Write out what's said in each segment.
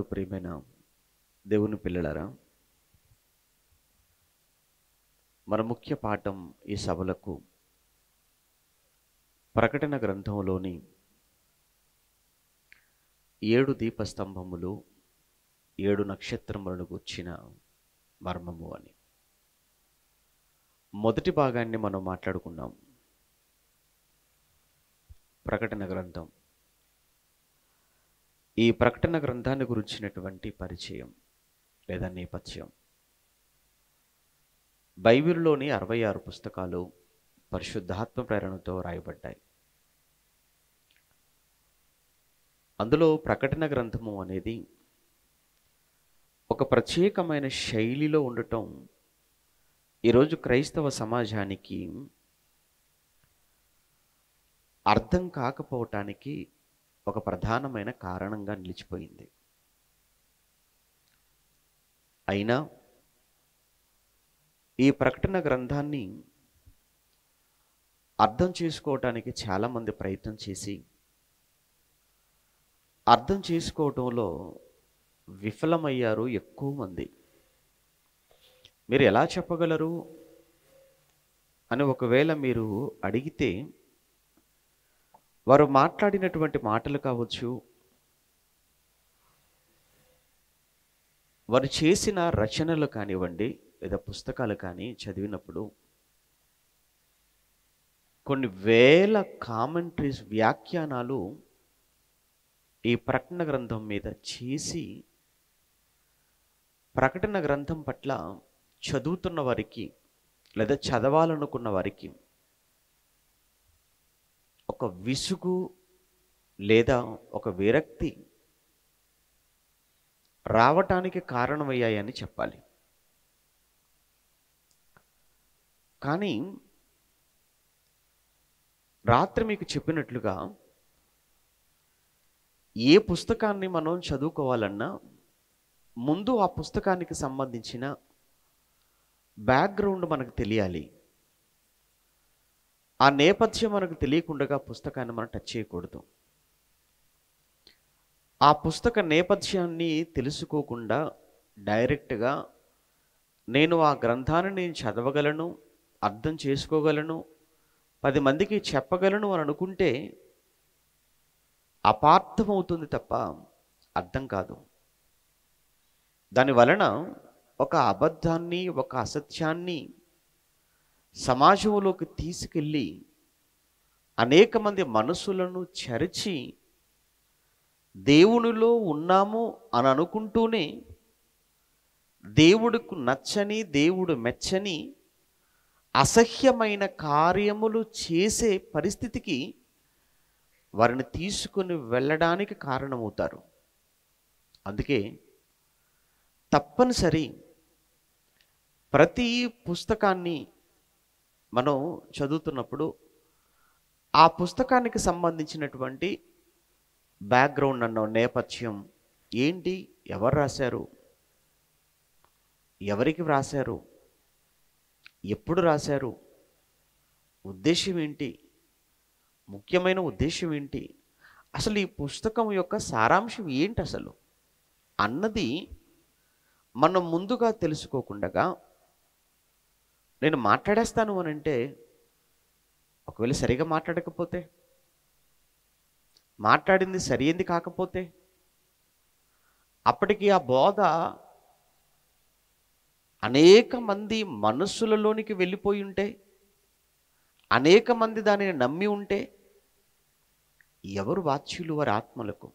ప్రియమైన దేవుని పిల్లలారా, మన ముఖ్య పాఠం ఈ సభలకు ప్రకటన గ్రంథంలోని 7 దీపస్తంభములు 7 నక్షత్రములను గూర్చిన మర్మము అని. మొదటి భాగాన్ని మనం మాట్లాడుకున్నాం. ప్రకటన గ్రంథం, ఈ ప్రకటన గ్రంథాన్ని గురించినటువంటి పరిచయం లేదా నేపథ్యం. బైబిల్లోని 66 పుస్తకాలు పరిశుద్ధాత్మ ప్రేరణతో రాయబడ్డాయి. అందులో ప్రకటన గ్రంథము అనేది ఒక ప్రత్యేకమైన శైలిలో ఉండటం ఈరోజు క్రైస్తవ సమాజానికి అర్థం కాకపోవటానికి ఒక ప్రధానమైన కారణంగా నిలిచిపోయింది. అయినా ఈ ప్రకటన గ్రంథాన్ని అర్థం చేసుకోవటానికి చాలామంది ప్రయత్నం చేసి అర్థం చేసుకోవటంలో విఫలమయ్యారు ఎక్కువ మంది. మీరు ఎలా చెప్పగలరు అని ఒకవేళ మీరు అడిగితే, వారు మాట్లాడినటువంటి మాటలు కావచ్చు, వారు చేసిన రచనలు కానివ్వండి లేదా పుస్తకాలు కానీ చదివినప్పుడు కొన్ని వేల కామెంటరీస్, వ్యాఖ్యానాలు ఈ ప్రకటన గ్రంథం మీద చేసి ప్రకటన గ్రంథం పట్ల చదువుతున్న వారికి లేదా చదవాలనుకున్న వారికి ఒక విసుగు లేదా ఒక విరక్తి రావటానికి కారణమయ్యాయని చెప్పాలి. కానీ రాత్రి మీకు చెప్పినట్లుగా ఏ పుస్తకాన్ని మనం చదువుకోవాలన్నా ముందు ఆ పుస్తకానికి సంబంధించిన బ్యాక్గ్రౌండ్ మనకు తెలియాలి. ఆ నేపథ్యం మనకు తెలియకుండా పుస్తకాన్ని మనం టచ్ చేయకూడదు. ఆ పుస్తక నేపథ్యాన్ని తెలుసుకోకుండా డైరెక్ట్గా నేను ఆ గ్రంథాన్ని నేను చదవగలను, అర్థం చేసుకోగలను, 10 మందికి చెప్పగలను అని అనుకుంటే అపార్థమవుతుంది తప్ప అర్థం కాదు. దాని వలన ఒక అబద్ధాన్ని, ఒక అసత్యాన్ని సమాజంలోకి తీసుకెళ్ళి అనేక మంది మనసులను చెరిచి దేవునిలో ఉన్నాము అని అనుకుంటూనే దేవుడికి నచ్చని, దేవుడు మెచ్చని అసహ్యమైన కార్యములు చేసే పరిస్థితికి వారిని తీసుకుని వెళ్ళడానికి కారణమవుతారు. అందుకే తప్పనిసరి ప్రతి పుస్తకాన్ని మనం చదువుతున్నప్పుడు ఆ పుస్తకానికి సంబంధించినటువంటి బ్యాక్గ్రౌండ్ అన్న నేపథ్యం ఏంటి, ఎవరు రాశారు, ఎవరికి రాశారు, ఎప్పుడు రాశారు, ఉద్దేశం ఏంటి, ముఖ్యమైన ఉద్దేశం ఏంటి, అసలు ఈ పుస్తకం యొక్క సారాంశం ఏంటి అసలు అన్నది మనం ముందుగా తెలుసుకోకుండా నేను మాట్లాడేస్తాను అని అంటే, ఒకవేళ సరిగా మాట్లాడకపోతే, మాట్లాడింది సరైంది కాకపోతే, అప్పటికి ఆ బోధ అనేక మంది మనస్సులలోనికి వెళ్ళిపోయి ఉంటే, అనేక మంది దానిని నమ్మి ఉంటే ఎవరు వాచ్యులు వారి ఆత్మలకు?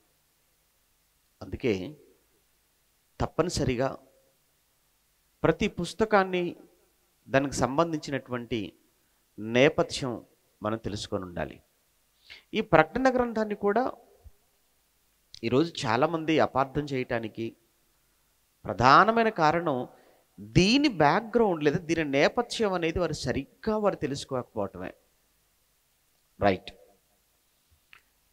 అందుకే తప్పనిసరిగా ప్రతి పుస్తకాన్ని, దానికి సంబంధించినటువంటి నేపథ్యం మనం తెలుసుకొని ఉండాలి. ఈ ప్రకటన గ్రంథాన్ని కూడా ఈరోజు చాలామంది అపార్థం చేయటానికి ప్రధానమైన కారణం దీని బ్యాక్గ్రౌండ్ లేదా దీని నేపథ్యం అనేది వారు తెలుసుకోకపోవటమే. రైట్.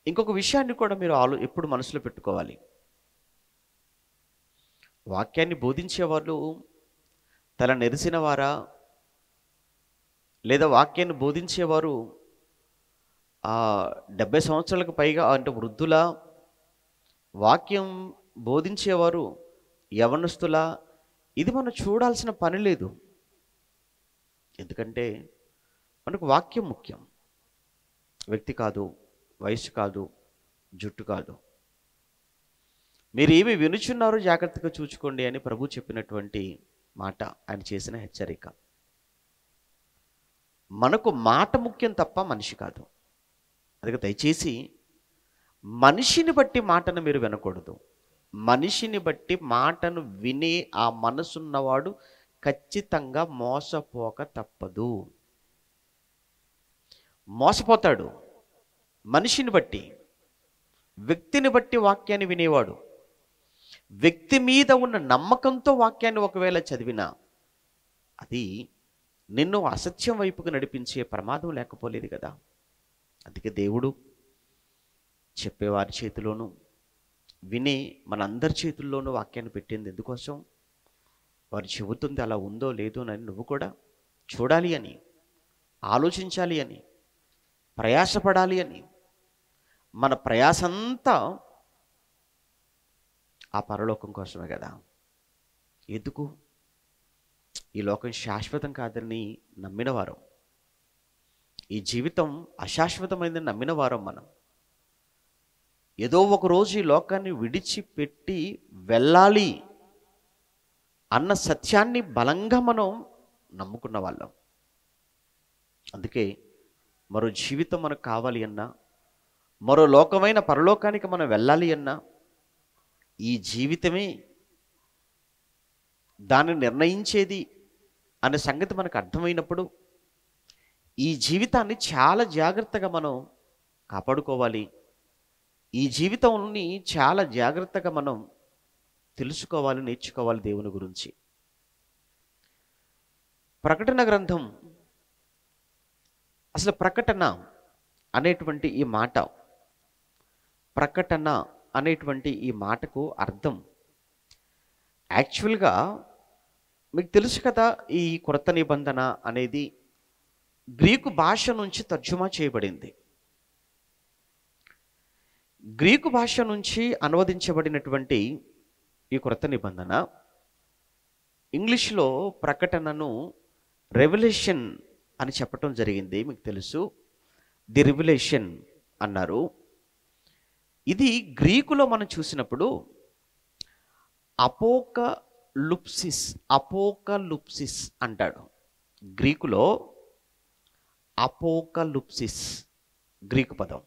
ఇంకొక విషయాన్ని కూడా మీరు ఎప్పుడు మనసులో పెట్టుకోవాలి. వాక్యాన్ని బోధించేవాళ్ళు తల నెరిసిన వారా, లేదా వాక్యాన్ని బోధించేవారు 70 సంవత్సరాలకు పైగా అంటే వృద్ధుల, వాక్యం బోధించేవారు యవనస్తులా, ఇది మనం చూడాల్సిన పని లేదు. ఎందుకంటే మనకు వాక్యం ముఖ్యం, వ్యక్తి కాదు, వయసు కాదు, జుట్టు కాదు. మీరు ఏమి వినుచున్నారో జాగ్రత్తగా చూచుకోండి అని ప్రభు చెప్పినటువంటి మాట, ఆయన చేసిన హెచ్చరిక. మనకు మాట ముఖ్యం తప్ప మనిషి కాదు. అందుకే దయచేసి మనిషిని బట్టి మాటను మీరు వినకూడదు. మనిషిని బట్టి మాటను వినే ఆ మనసున్నవాడు ఖచ్చితంగా మోసపోక తప్పదు. మోసపోతాడు. మనిషిని బట్టి, వ్యక్తిని బట్టి వాక్యాన్ని వినేవాడు వ్యక్తి మీద ఉన్న నమ్మకంతో వాక్యాన్ని ఒకవేళ చదివినా అది నిన్ను అసత్యం వైపుకు నడిపించే ప్రమాదం లేకపోలేదు కదా. అందుకే దేవుడు చెప్పేవారి చేతిలోనూ వినే మనందరి చేతుల్లోనూ వాక్యాన్ని పెట్టింది ఎందుకోసం? వారు చెబుతుంది అలా ఉందో లేదో అని నువ్వు కూడా చూడాలి అని, ఆలోచించాలి అని, ప్రయాసపడాలి అని. మన ప్రయాసంతా ఆ పరలోకం కోసమే కదా. ఎందుకు? ఈ లోకం శాశ్వతం కాదని నమ్మిన వారం, ఈ జీవితం అశాశ్వతమైందని నమ్మిన వారం మనం. ఏదో ఒక రోజు ఈ లోకాన్ని విడిచిపెట్టి వెళ్ళాలి అన్న సత్యాన్ని బలంగా మనం నమ్ముకున్న వాళ్ళం. అందుకే మరో జీవితం మనకు కావాలి అన్నా, మరో లోకమైన పరలోకానికి మనం వెళ్ళాలి అన్నా, ఈ జీవితమే దాన్ని నిర్ణయించేది అనే సంగతి మనకు అర్థమైనప్పుడు ఈ జీవితాన్ని చాలా జాగ్రత్తగా మనం కాపాడుకోవాలి. ఈ జీవితాన్ని చాలా జాగ్రత్తగా మనం తెలుసుకోవాలి, నేర్చుకోవాలి దేవుని గురించి. ప్రకటన గ్రంథం, అసలు ప్రకటన అనేటువంటి ఈ మాట, ప్రకటన అనేటువంటి ఈ మాటకు అర్థం యాక్చువల్గా మీకు తెలుసు కదా, ఈ కొత్త నిబంధన అనేది గ్రీకు భాష నుంచి తర్జుమా చేయబడింది. గ్రీకు భాష నుంచి అనువదించబడినటువంటి ఈ కొత్త నిబంధన ఇంగ్లీష్లో ప్రకటనను రెవల్యూషన్ అని చెప్పటం జరిగింది. మీకు తెలుసు, ది రివల్యూషన్ అన్నారు. ఇది గ్రీకులో మనం చూసినప్పుడు అపోకలుప్సిస్ అంటాడు. గ్రీకులో అపోకలుప్సిస్ గ్రీకు పదం.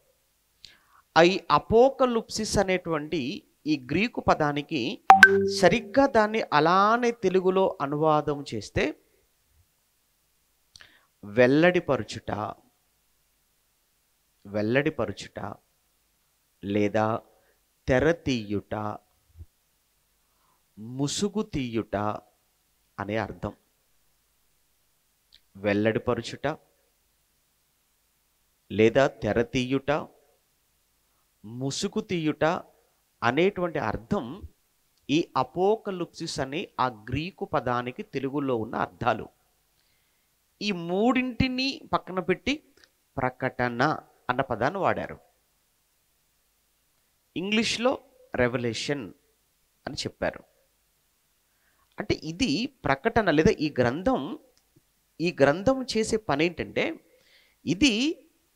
ఈ అపోకలుప్సిస్ అనేటువంటి ఈ గ్రీకు పదానికి సరిగ్గా దాన్ని అలానే తెలుగులో అనువాదం చేస్తే వెల్లడిపరుచుట, వెల్లడిపరుచుట లేదా తెర తీయుట, ముసుగు తీయుట అనే అర్థం. వెల్లడిపరుచుట లేదా తెర తీయుట, ముసుగు తీయుట అనేటువంటి అర్థం ఈ అపోకలుప్సిస్ అనే ఆ గ్రీకు పదానికి తెలుగులో ఉన్న అర్థాలు. ఈ మూడింటిని పక్కన పెట్టి ప్రకటన అన్న పదాన్ని వాడారు. ఇంగ్లీష్లో రెవల్యూషన్ అని చెప్పారు. అంటే ఇది ప్రకటన లేదా ఈ గ్రంథం చేసే పని ఏంటంటే ఇది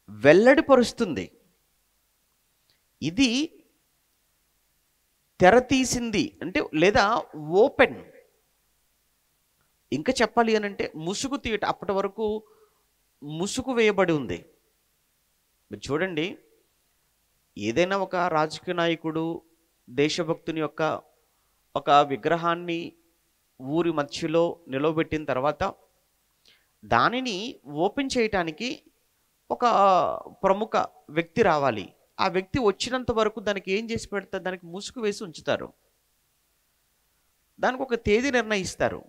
వెల్లడిపరుస్తుంది, ఇది తెరతీసింది అంటే లేదా ఓపెన్. ఇంకా చెప్పాలి అని అంటే ముసుగు తీయట. అప్పటి వరకు ముసుగు వేయబడి ఉంది. మీరు చూడండి, ఏదైనా ఒక రాజకీయ నాయకుడు దేశభక్తుని యొక్క ఒక విగ్రహాన్ని ఊరి మధ్యలో నిలవబెట్టిన తర్వాత దానిని ఓపెన్ చేయటానికి ఒక ప్రముఖ వ్యక్తి రావాలి. ఆ వ్యక్తి వచ్చినంత వరకు దానికి ఏం చేసి పెడతారు? దానికి ముసుగు వేసి ఉంచుతారు. దానికి ఒక తేదీ నిర్ణయిస్తారు.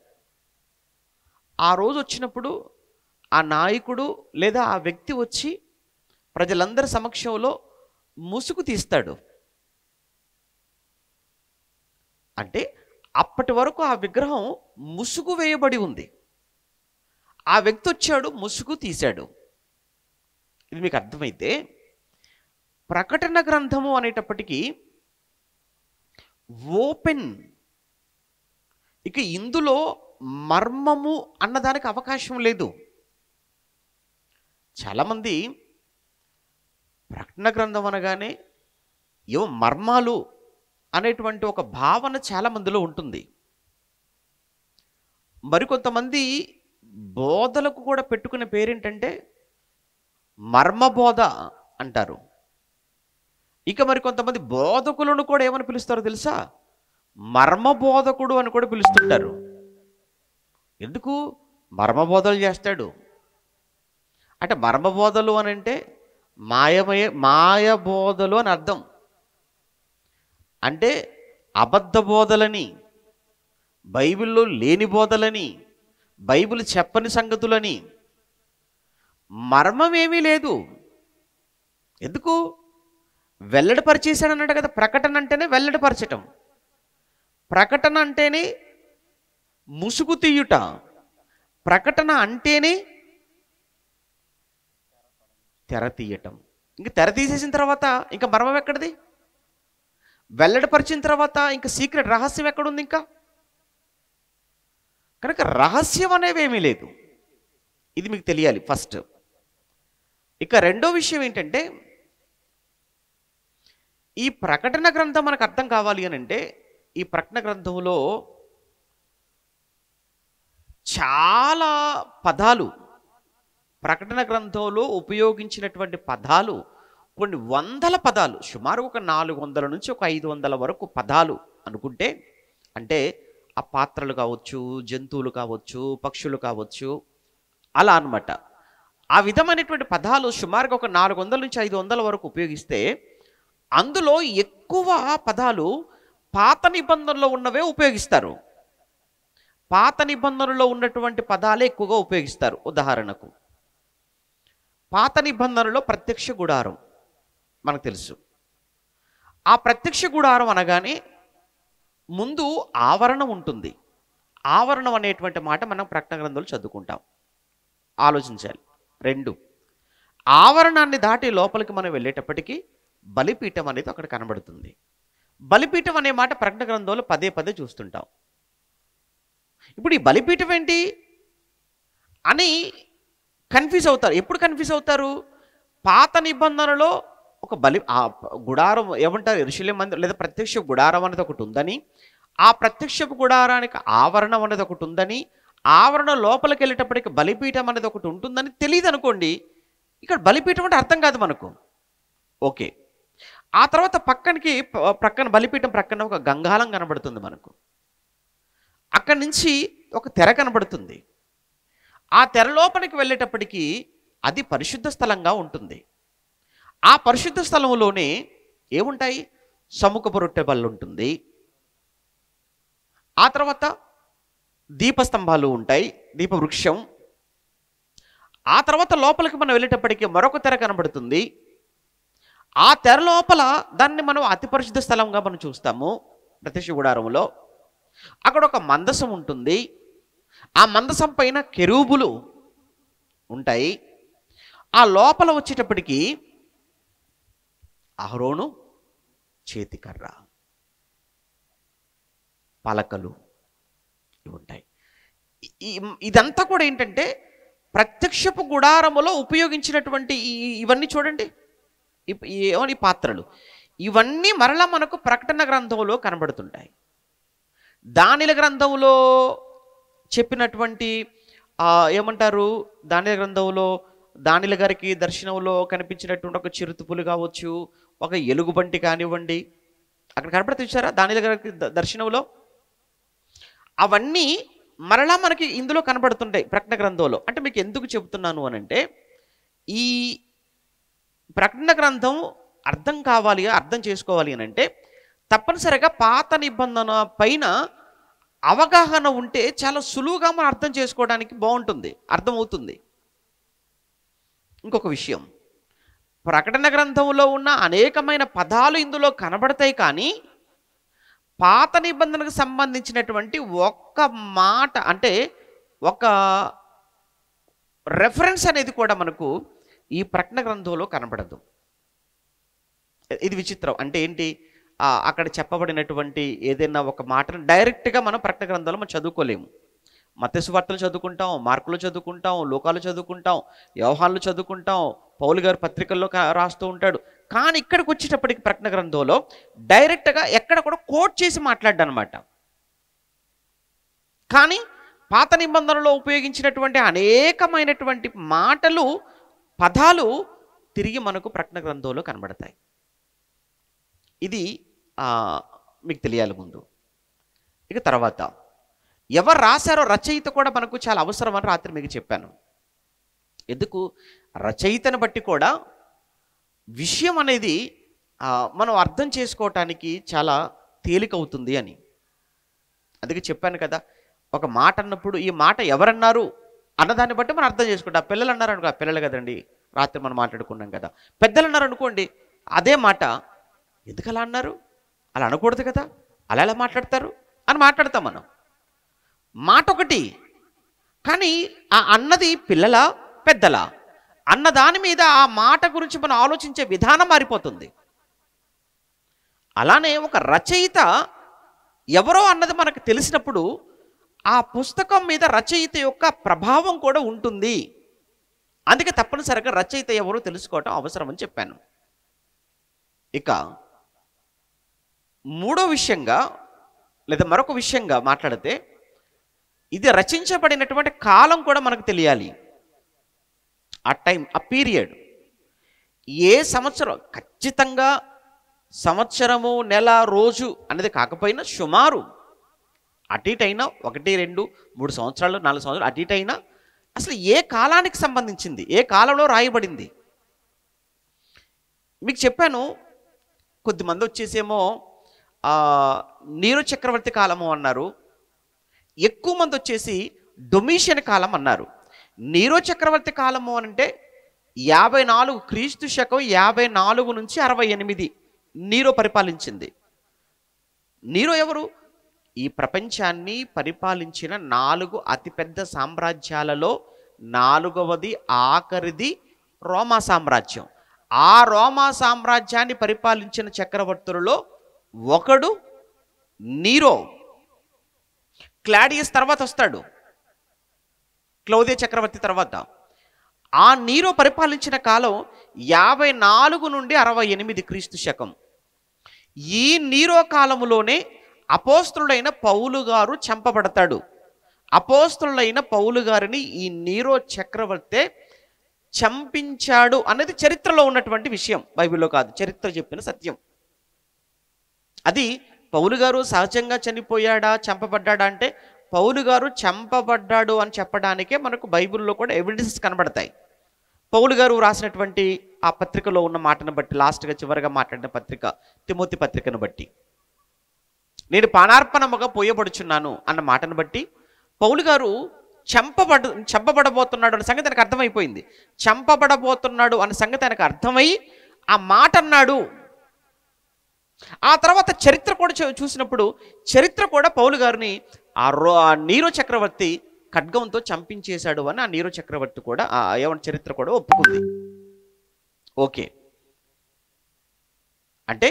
ఆ రోజు వచ్చినప్పుడు ఆ నాయకుడు లేదా ఆ వ్యక్తి వచ్చి ప్రజలందరి సమక్షంలో ముసుగు తీస్తాడు. అంటే అప్పటి వరకు ఆ విగ్రహం ముసుగు వేయబడి ఉంది. ఆ వ్యక్తి వచ్చాడు, ముసుగు తీశాడు. ఇది మీకు అర్థమైతే ప్రకటన గ్రంథము అనేటప్పటికీ ఓపెన్. ఇక ఇందులో మర్మము అన్నదానికి అవకాశం లేదు. చాలామంది ప్రకటన గ్రంథం అనగానే ఏవో మర్మాలు అనేటువంటి ఒక భావన చాలామందిలో ఉంటుంది. మరికొంతమంది బోధలకు కూడా పెట్టుకునే పేరేంటంటే మర్మబోధ అంటారు. ఇక మరికొంతమంది బోధకులను కూడా ఏమని పిలుస్తారో తెలుసా? మర్మబోధకుడు అని కూడా పిలుస్తుంటారు. ఎందుకు? మర్మబోధలు చేస్తాడు అంటే, మర్మబోధలు అని అంటే మాయబోధలు అని అర్థం. అంటే అబద్ధ బోధలని, బైబిల్లో లేని బోధలని, బైబిల్ చెప్పని సంగతులని. మర్మం ఏమీ లేదు. ఎందుకు? వెల్లడిపరిచేశాడు అన్నాడు కదా. ప్రకటన అంటేనే వెల్లడిపరచటం. ప్రకటన అంటేనే ముసుగు తీయుట. ప్రకటన అంటేనే తెర తీయటం. ఇంక తెర తీసేసిన తర్వాత ఇంకా మర్మం ఎక్కడిది? వెల్లడిపరిచిన తర్వాత ఇంకా సీక్రెట్ రహస్యం ఎక్కడుంది? ఇంకా కనుక రహస్యం అనేవేమీ లేదు. ఇది మీకు తెలియాలి ఫస్ట్. ఇక రెండో విషయం ఏంటంటే, ఈ ప్రకటన గ్రంథం మనకు అర్థం కావాలి అని అంటే, ఈ ప్రకటన గ్రంథంలో చాలా పదాలు, ప్రకటన గ్రంథంలో ఉపయోగించినటువంటి పదాలు కొన్ని వందల పదాలు, సుమారు ఒక 400 నుంచి ఒక 500 వరకు పదాలు అనుకుంటే, అంటే ఆ పాత్రలు కావచ్చు, జంతువులు కావచ్చు, పక్షులు కావచ్చు, అలా అన్నమాట. ఆ విధమైనటువంటి పదాలు సుమారుగా ఒక 400 నుంచి 500 వరకు ఉపయోగిస్తే, అందులో ఎక్కువ పదాలు పాత నిబంధనలో ఉన్నవే ఉపయోగిస్తారు. పాత నిబంధనలో ఉన్నటువంటి పదాలే ఎక్కువగా ఉపయోగిస్తారు. ఉదాహరణకు పాత నిబంధనలో ప్రత్యక్ష గుడారం మనకు తెలుసు. ఆ ప్రత్యక్ష గుడారం అనగానే ముందు ఆవరణం ఉంటుంది. ఆవరణం అనేటువంటి మాట మనం ప్రకటన గ్రంథంలో చదువుకుంటాం. ఆలోచించాలి. 2, ఆవరణాన్ని దాటి లోపలికి మనం వెళ్ళేటప్పటికీ బలిపీఠం అనేది అక్కడ కనబడుతుంది. బలిపీఠం అనే మాట ప్రకటన గ్రంథంలో పదే పదే చూస్తుంటాం. ఇప్పుడు ఈ బలిపీఠం ఏంటి అని కన్ఫ్యూజ్ అవుతారు. ఎప్పుడు కన్ఫ్యూజ్ అవుతారు? పాత నిబంధనలో ఒక గుడారం ఏమంటారు, యెరూషలేము మందిరం లేదా ప్రత్యక్ష గుడారం అనేది ఒకటి ఉందని, ఆ ప్రత్యక్షపు గుడారానికి ఆవరణం అనేది ఒకటి ఉందని, ఆవరణ లోపలికి వెళ్ళేటప్పటికి బలిపీఠం అనేది ఒకటి ఉంటుందని తెలియదు అనుకోండి, ఇక్కడ బలిపీఠం అంటే అర్థం కాదు మనకు. ఓకే. ఆ తర్వాత ప్రక్కన బలిపీఠం ప్రక్కన ఒక గంగాళం కనబడుతుంది మనకు. అక్కడి నుంచి ఒక తెర కనబడుతుంది. ఆ తెర లోపలికి వెళ్ళేటప్పటికీ అది పరిశుద్ధ స్థలంగా ఉంటుంది. ఆ పరిశుద్ధ స్థలంలోనే ఏముంటాయి? సముఖపు రొట్టె బల్ల ఉంటుంది. ఆ తర్వాత దీపస్తంభాలు ఉంటాయి, దీపవృక్షం. ఆ తర్వాత లోపలికి మనం వెళ్ళేటప్పటికీ మరొక తెర కనబడుతుంది. ఆ తెర లోపల దాన్ని మనం అతి పరిశుద్ధ స్థలంగా మనం చూస్తాము ప్రత్యక్ష గుడారంలో. అక్కడ ఒక మందసం ఉంటుంది. ఆ మందసం పైన కెరూబులు ఉంటాయి. ఆ లోపల వచ్చేటప్పటికి అహరోను చేతికర్ర, పలకలు ఇవి ఉంటాయి. ఇదంతా కూడా ఏంటంటే ప్రత్యక్షపు గుడారములో ఉపయోగించినటువంటి ఇవన్నీ చూడండి. ఏమని పాత్రలు ఇవన్నీ మరలా మనకు ప్రకటన గ్రంథంలో కనబడుతుంటాయి. దానియేలు గ్రంథంలో చెప్పినటువంటి ఏమంటారు, దానియేలు గ్రంథంలో దానియేలు గారికి దర్శనంలో కనిపించినటువంటి ఒక చిరుతుపులు కావచ్చు, ఒక ఎలుగుబంటి కానివ్వండి, అక్కడ కనబడుతుంటారా దానియేలు గారికి దర్శనంలో? అవన్నీ మరలా మనకి ఇందులో కనబడుతుంటాయి ప్రకటన గ్రంథంలో. అంటే మీకు ఎందుకు చెబుతున్నాను అనంటే, ఈ ప్రకటన గ్రంథం అర్థం కావాలి, అర్థం చేసుకోవాలి అని అంటే తప్పనిసరిగా పాత నిబంధన పైన అవగాహన ఉంటే చాలా సులువుగా మనం అర్థం చేసుకోవడానికి బాగుంటుంది, అర్థమవుతుంది. ఇంకొక విషయం, ప్రకటన గ్రంథంలో ఉన్న అనేకమైన పదాలు ఇందులో కనబడతాయి, కానీ పాత నిబంధనకు సంబంధించినటువంటి ఒక్క మాట అంటే ఒక రెఫరెన్స్ అనేది కూడా మనకు ఈ ప్రకటన గ్రంథంలో కనబడదు. ఇది విచిత్రం. అంటే ఏంటి అక్కడ చెప్పబడినటువంటి ఏదైనా ఒక మాటను డైరెక్ట్గా మనం ప్రకటన గ్రంథంలో మనం చదువుకోలేము. మత్తయి సువార్తలు చదువుకుంటాం, మార్కులు చదువుకుంటాం, లూకాలు చదువుకుంటాం, యోహాన్లు చదువుకుంటాం, పౌలు గారు పత్రికల్లో రాస్తూ ఉంటాడు. కానీ ఇక్కడికి వచ్చేటప్పటికి ప్రకటన గ్రంథంలో డైరెక్ట్గా ఎక్కడ కూడా కోట్ చేసి మాట్లాడ్డనమాట. కానీ పాత నిబంధనలో ఉపయోగించినటువంటి అనేకమైనటువంటి మాటలు, పదాలు తిరిగి మనకు ప్రకటన గ్రంథంలో కనబడతాయి. ఇది మీకు తెలియాలి ముందు. ఇక తర్వాత ఎవరు రాశారో రచయిత కూడా మనకు చాలా అవసరం అని రాత్రి మీకు చెప్పాను. ఎందుకు? రచయితను బట్టి కూడా విషయం అనేది మనం అర్థం చేసుకోవటానికి చాలా తేలికవుతుంది అని. అందుకే చెప్పాను కదా, ఒక మాట అన్నప్పుడు ఈ మాట ఎవరన్నారు అన్నదాన్ని బట్టి మనం అర్థం చేసుకుంటాం. పిల్లలు అన్నారు అనుకో, పిల్లలు కదండి, రాత్రి మనం మాట్లాడుకున్నాం కదా. పెద్దలు అన్నారు అనుకోండి, అదే మాట ఎందుకు అలా అన్నారు, అలా అనకూడదు కదా, అలా ఎలా మాట్లాడతారు అని మాట్లాడతాం మనం. మాట ఒకటి, కానీ ఆ అన్నది పిల్లల పెద్దల అన్న దాని మీద ఆ మాట గురించి మనం ఆలోచించే విధానం మారిపోతుంది. అలానే ఒక రచయిత ఎవరో అన్నది మనకు తెలిసినప్పుడు ఆ పుస్తకం మీద రచయిత యొక్క ప్రభావం కూడా ఉంటుంది. అందుకే తప్పనిసరిగా రచయిత ఎవరో తెలుసుకోవటం అవసరం అని చెప్పాను. ఇక మూడో విషయంగా లేదా మరొక విషయంగా మాట్లాడితే, ఇది రచించబడినటువంటి కాలం కూడా మనకు తెలియాలి. ఆ టైం, ఆ పీరియడ్, ఏ సంవత్సరం, ఖచ్చితంగా సంవత్సరము, నెల, రోజు అనేది కాకపోయినా సుమారు అటు ఇటు అయినా 1, 2, 3 సంవత్సరాలు, 4 సంవత్సరాలు అటు ఇటు అయినా అసలు ఏ కాలానికి సంబంధించింది, ఏ కాలంలో రాయబడింది. మీకు చెప్పాను, కొద్దిమంది వచ్చేసేమో నీరో చక్రవర్తి కాలము అన్నారు, ఎక్కువ మంది వచ్చేసి డొమిషియన్ కాలం అన్నారు. నీరో చక్రవర్తి కాలము అంటే 54 క్రీస్తు శకం 54 నుంచి 68 నీరో పరిపాలించింది. నీరో ఎవరు? ఈ ప్రపంచాన్ని పరిపాలించిన 4 అతిపెద్ద సామ్రాజ్యాలలో 4వది, ఆఖరిది రోమా సామ్రాజ్యం. ఆ రోమా సామ్రాజ్యాన్ని పరిపాలించిన చక్రవర్తులలో ఒకడు నీరో. క్లాడియస్ తర్వాత వస్తాడు, క్లౌదియ చక్రవర్తి తర్వాత. ఆ నీరో పరిపాలించిన కాలం 54 నుండి 68 క్రీస్తు శకం. ఈ నీరో కాలములోనే అపోస్తలుడైన పౌలు గారు చంపబడతాడు. అపోస్తలుడైన పౌలు గారిని ఈ నీరో చక్రవర్తే చంపించాడు అనేది చరిత్రలో ఉన్నటువంటి విషయం, బైబిల్లో కాదు, చరిత్ర చెప్పిన సత్యం. అది పౌలు గారు సహజంగా చనిపోయాడా, చంపబడ్డాడా అంటే, పౌలు గారు చంపబడ్డాడు అని చెప్పడానికే మనకు బైబిల్లో కూడా ఎవిడెన్సెస్ కనబడతాయి. పౌలు గారు రాసినటువంటి ఆ పత్రికలో ఉన్న మాటను బట్టి, లాస్ట్గా చివరిగా మాట్లాడిన పత్రిక తిమోతి పత్రికను బట్టి, నేను పానార్పణముగా పోయబడుచున్నాను అన్న మాటను బట్టి పౌలు గారు చంపబడబోతున్నాడు అన్న సంగతి ఆయనకు అర్థమైపోయింది. చంపబడబోతున్నాడు అన్న సంగతి ఆయనకు అర్థమై ఆ మాట అన్నాడు. ఆ తర్వాత చరిత్ర కూడా చూసినప్పుడు చరిత్ర కూడా పౌలు గారిని ఆ నీరో చక్రవర్తి ఖడ్గంతో చంపించేశాడు అని ఆ నీరో చక్రవర్తి కూడా చరిత్ర కూడా ఒప్పుకుంది. ఓకే, అంటే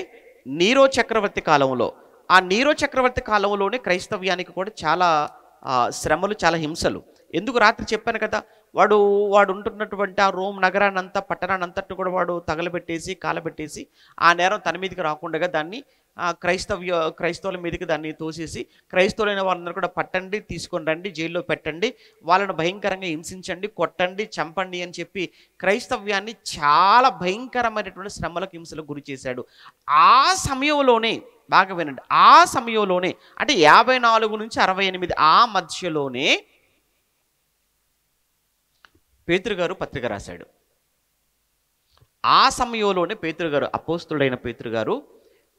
నీరో చక్రవర్తి కాలంలో, ఆ నీరో చక్రవర్తి కాలంలోనే క్రైస్తవ్యానికి కూడా చాలా శ్రమలు, చాలా హింసలు. ఎందుకు రాత్రి చెప్పాను కదా, వాడు ఉంటున్నటువంటి ఆ రోమ్ నగరాన్నంతా, పట్టణాన్నంతట్టు కూడా వాడు తగలబెట్టేసి, కాలబెట్టేసి, ఆ నేరం తన మీదకి రాకుండా దాన్ని క్రైస్తవుల మీదకి దాన్ని తోసేసి, క్రైస్తవులైన వాళ్ళందరూ కూడా పట్టండి, తీసుకొని రండి, జైల్లో పెట్టండి, వాళ్ళను భయంకరంగా హింసించండి, కొట్టండి, చంపండి అని చెప్పి క్రైస్తవ్యాన్ని చాలా భయంకరమైనటువంటి శ్రమలకు, హింసలకు గురి చేశాడు. ఆ సమయంలోనే, బాగా వినండి, ఆ సమయంలోనే అంటే 54 నుంచి 68 ఆ మధ్యలోనే పేతురు గారు పత్రిక రాశాడు. ఆ సమయంలోనే పేతురు గారు, అపోస్తలుడైన పేతురు గారు,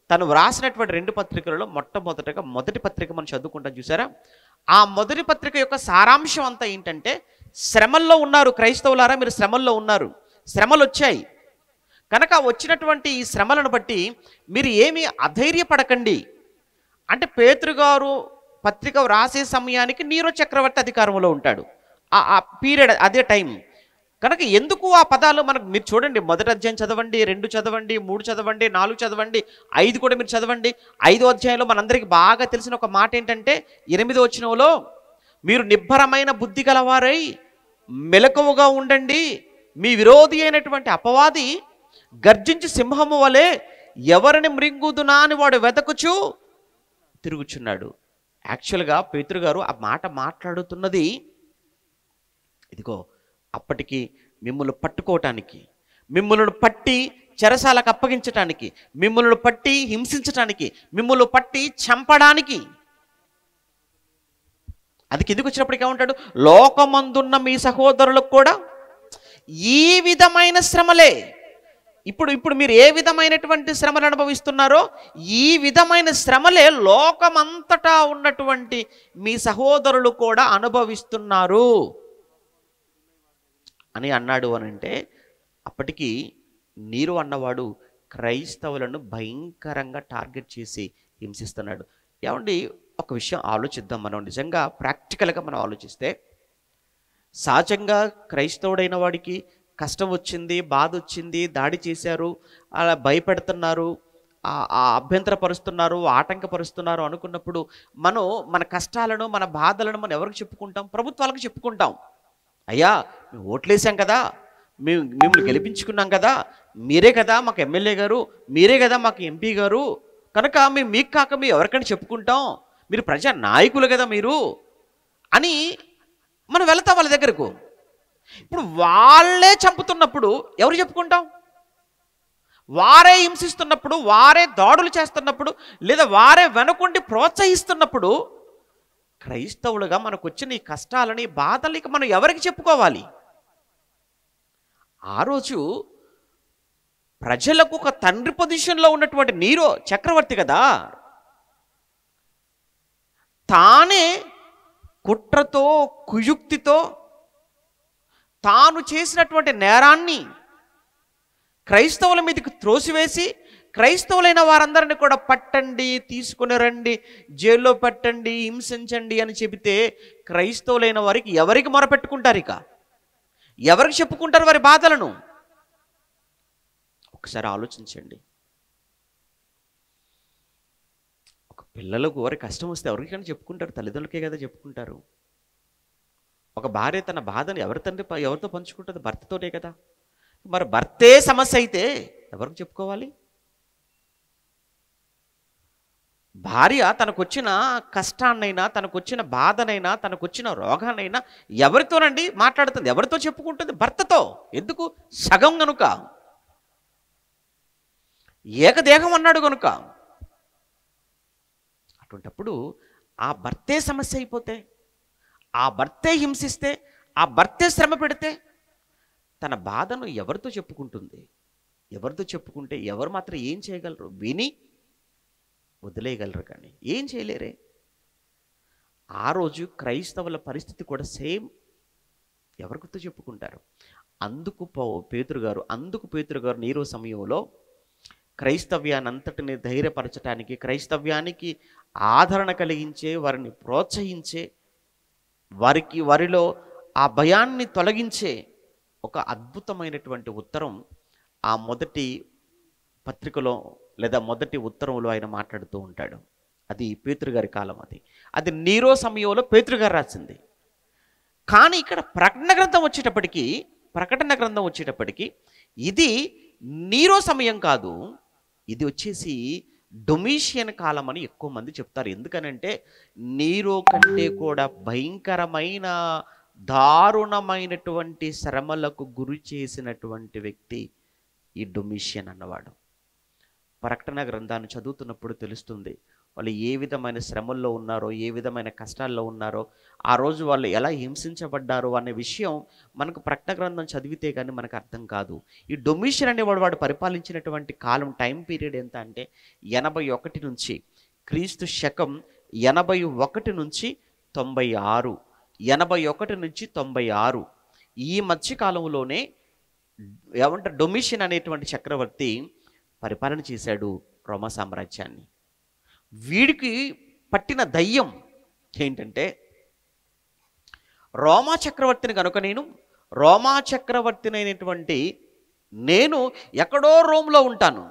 తను వ్రాసినటువంటి 2 పత్రికలలో మొట్టమొదటగా మొదటి పత్రిక మనం చదువుకుంటాం చూసారా, ఆ మొదటి పత్రిక యొక్క సారాంశం అంతా ఏంటంటే, శ్రమల్లో ఉన్నారు క్రైస్తవులారా, మీరు శ్రమల్లో ఉన్నారు, శ్రమలు వచ్చాయి కనుక వచ్చినటువంటి ఈ శ్రమలను బట్టి మీరు ఏమీ అధైర్యపడకండి. అంటే పేతురు గారు పత్రిక వ్రాసే సమయానికి నీరో చక్రవర్తి అధికారంలో ఉంటాడు. ఆ పీరియడ్, అదే టైం. కనుక ఎందుకు ఆ పదాలు మనకు, మీరు చూడండి, మొదటి అధ్యాయం చదవండి, 2 చదవండి, 3 చదవండి, 4 చదవండి, 5 కూడా మీరు చదవండి. 5వ అధ్యాయంలో మనందరికీ బాగా తెలిసిన ఒక మాట ఏంటంటే 8వ వచనంలో, మీరు నిబ్బరమైన బుద్ధి గలవారై మెలకువగా ఉండండి, మీ విరోధి అయినటువంటి అపవాది గర్జించి సింహము వలె ఎవరిని మృంగుదునా అని వాడు వెతకుచు తిరుగుచున్నాడు. యాక్చువల్గా పేతురు గారు ఆ మాట మాట్లాడుతున్నది, ఇదిగో అప్పటికి మిమ్మల్ని పట్టుకోవటానికి, మిమ్మల్ని పట్టి చెరసాలకు అప్పగించటానికి, మిమ్మల్ని పట్టి హింసించటానికి, మిమ్మల్ని పట్టి చంపడానికి. అది కిందికి వచ్చినప్పటికీ ఏమంటాడు, లోకమందున్న మీ సహోదరులకు కూడా ఈ విధమైన శ్రమలే. ఇప్పుడు మీరు ఏ విధమైనటువంటి శ్రమలు అనుభవిస్తున్నారో ఈ విధమైన శ్రమలే లోకమంతటా ఉన్నటువంటి మీ సహోదరులు కూడా అనుభవిస్తున్నారు అని అన్నాడు. అని అంటే అప్పటికి నీరు అన్నవాడు క్రైస్తవులను భయంకరంగా టార్గెట్ చేసి హింసిస్తున్నాడు. ఏమండి, ఒక విషయం ఆలోచిద్దాం. మనం నిజంగా ప్రాక్టికల్గా మనం ఆలోచిస్తే, సహజంగా క్రైస్తవుడైన వాడికి కష్టం వచ్చింది, బాధ వచ్చింది, దాడి చేశారు, అలా భయపెడుతున్నారు, అభ్యంతరపరుస్తున్నారు, ఆటంకపరుస్తున్నారు అనుకున్నప్పుడు మనం మన కష్టాలను, మన బాధలను మనం ఎవరికి చెప్పుకుంటాం? ప్రభుత్వాలకు చెప్పుకుంటాం. అయ్యా, మేము ఓట్లేసాం కదా, మిమ్మల్ని గెలిపించుకున్నాం కదా, మీరే కదా మాకు ఎమ్మెల్యే గారు, మీరే కదా మాకు ఎంపీ గారు, కనుక మేము మీకు కాక మేము ఎవరికైనా చెప్పుకుంటాం, మీరు ప్రజా నాయకులు కదా మీరు అని మనం వెళతాం వాళ్ళ దగ్గరకు. ఇప్పుడు వాళ్ళే చంపుతున్నప్పుడు ఎవరు చెప్పుకుంటాం? వారే హింసిస్తున్నప్పుడు, వారే దాడులు చేస్తున్నప్పుడు, లేదా వారే వెనుకుండి ప్రోత్సహిస్తున్నప్పుడు క్రైస్తవులుగా మనకు వచ్చిన ఈ కష్టాలని, బాధలకి మనం ఎవరికి చెప్పుకోవాలి? ఆ రోజు ప్రజలకు ఒక తండ్రి పొజిషన్లో ఉన్నటువంటి నీరో చక్రవర్తి కదా, తానే కుట్రతో, కుయుక్తితో తాను చేసినటువంటి నేరాన్ని క్రైస్తవుల మీదకి త్రోసివేసి, క్రైస్తవులైన వారందరినీ కూడా పట్టండి, తీసుకుని రండి, జైల్లో పెట్టండి, హింసించండి అని చెబితే క్రైస్తవులైన వారికి ఎవరికి మొరపెట్టుకుంటారు? ఇక ఎవరికి చెప్పుకుంటారు వారి బాధలను? ఒకసారి ఆలోచించండి. ఒక పిల్లలకు వారి కష్టం వస్తే ఎవరికైనా చెప్పుకుంటారు? తల్లిదండ్రులకే కదా చెప్పుకుంటారు. ఒక భార్య తన బాధను ఎవరితో పంచుకుంటుంది? భర్తతోనే కదా. మరి భర్తే సమస్య అయితే ఎవరికి చెప్పుకోవాలి? భార్య తనకొచ్చిన కష్టాన్నైనా, తనకొచ్చిన బాధనైనా, తనకొచ్చిన రోగాన్నైనా ఎవరితోనండి మాట్లాడుతుంది? ఎవరితో చెప్పుకుంటుంది? భర్తతో. ఎందుకు? సగం గనుక, ఏకదేహం అన్నాడు కనుక. అటువంటప్పుడు ఆ భర్తే సమస్య అయిపోతే, ఆ భర్తే హింసిస్తే, ఆ భర్తే శ్రమ పెడితే తన బాధను ఎవరితో చెప్పుకుంటుంది? ఎవరితో చెప్పుకుంటే ఎవరు మాత్రం ఏం చేయగలరు? విని వదిలేయగలరు, కానీ ఏం చేయలేరే. ఆ రోజు క్రైస్తవుల పరిస్థితి కూడా సేమ్. ఎవరితో చెప్పుకుంటారు? అందుకు పేతురు గారు నీరో సమయంలో క్రైస్తవ్యాన్ని అంతటిని ధైర్యపరచడానికి, క్రైస్తవ్యానికి ఆదరణ కలిగించే, వారిని ప్రోత్సహించే, వారిలో ఆ భయాన్ని తొలగించే ఒక అద్భుతమైనటువంటి ఉత్తరం ఆ మొదటి పత్రికలో లేదా మొదటి ఉత్తరంలో ఆయన మాట్లాడుతూ ఉంటాడు. అది పేతురు గారి కాలం. అది నీరో సమయంలో పేతురు గారు రాసింది. కానీ ఇక్కడ ప్రకటన గ్రంథం వచ్చేటప్పటికి ఇది నీరో సమయం కాదు, ఇది వచ్చేసి డొమిషియన్ కాలం అని ఎక్కువ మంది చెప్తారు. ఎందుకనంటే నీరో కంటే కూడా భయంకరమైన, దారుణమైనటువంటి శ్రమలకు గురి చేసినటువంటి వ్యక్తి ఈ డొమిషియన్ అన్నవాడు. ప్రకటన గ్రంథాన్ని చదువుతున్నప్పుడు తెలుస్తుంది వాళ్ళు ఏ విధమైన శ్రమల్లో ఉన్నారో, ఏ విధమైన కష్టాల్లో ఉన్నారో, ఆ రోజు వాళ్ళు ఎలా హింసించబడ్డారో అనే విషయం మనకు ప్రకటన గ్రంథం చదివితే కానీ మనకు అర్థం కాదు. ఈ డొమిషియన్ అనేవాడు వాడు పరిపాలించినటువంటి కాలం, టైం పీరియడ్ ఎంత అంటే 81 నుంచి, క్రీస్తు శకం 81 నుంచి 96, 81 నుంచి 96 ఈ మధ్యకాలంలోనే ఏమంటారు, డొమిషియన్ అనేటువంటి చక్రవర్తి పరిపాలన చేశాడు రోమా సామ్రాజ్యాన్ని. వీడికి పట్టిన దయ్యం ఏంటంటే, రోమా చక్రవర్తిని కనుక నేను రోమా చక్రవర్తినైనటువంటి నేను ఎక్కడో రోమ్లో ఉంటాను.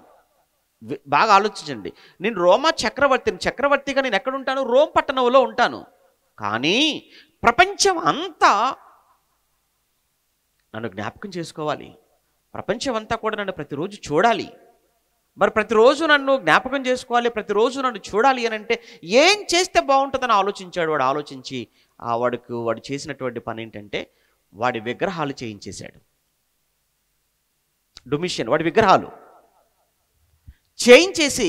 బాగా ఆలోచించండి. నేను రోమా చక్రవర్తిగా నేను ఎక్కడుంటాను? రోమ్ పట్టణంలో ఉంటాను. కానీ ప్రపంచం అంతా నన్ను జ్ఞాపకం చేసుకోవాలి. ప్రపంచం అంతా కూడా నన్ను ప్రతిరోజు చూడాలి. మరి ప్రతిరోజు నన్ను జ్ఞాపకం చేసుకోవాలి, ప్రతిరోజు నన్ను చూడాలి అని అంటే ఏం చేస్తే బాగుంటుందని ఆలోచించాడు. వాడు ఆలోచించి వాడు చేసినటువంటి పని ఏంటంటే వాడి విగ్రహాలు చేయించేశాడు. డొమిషియన్ వాడి విగ్రహాలు చేయించేసి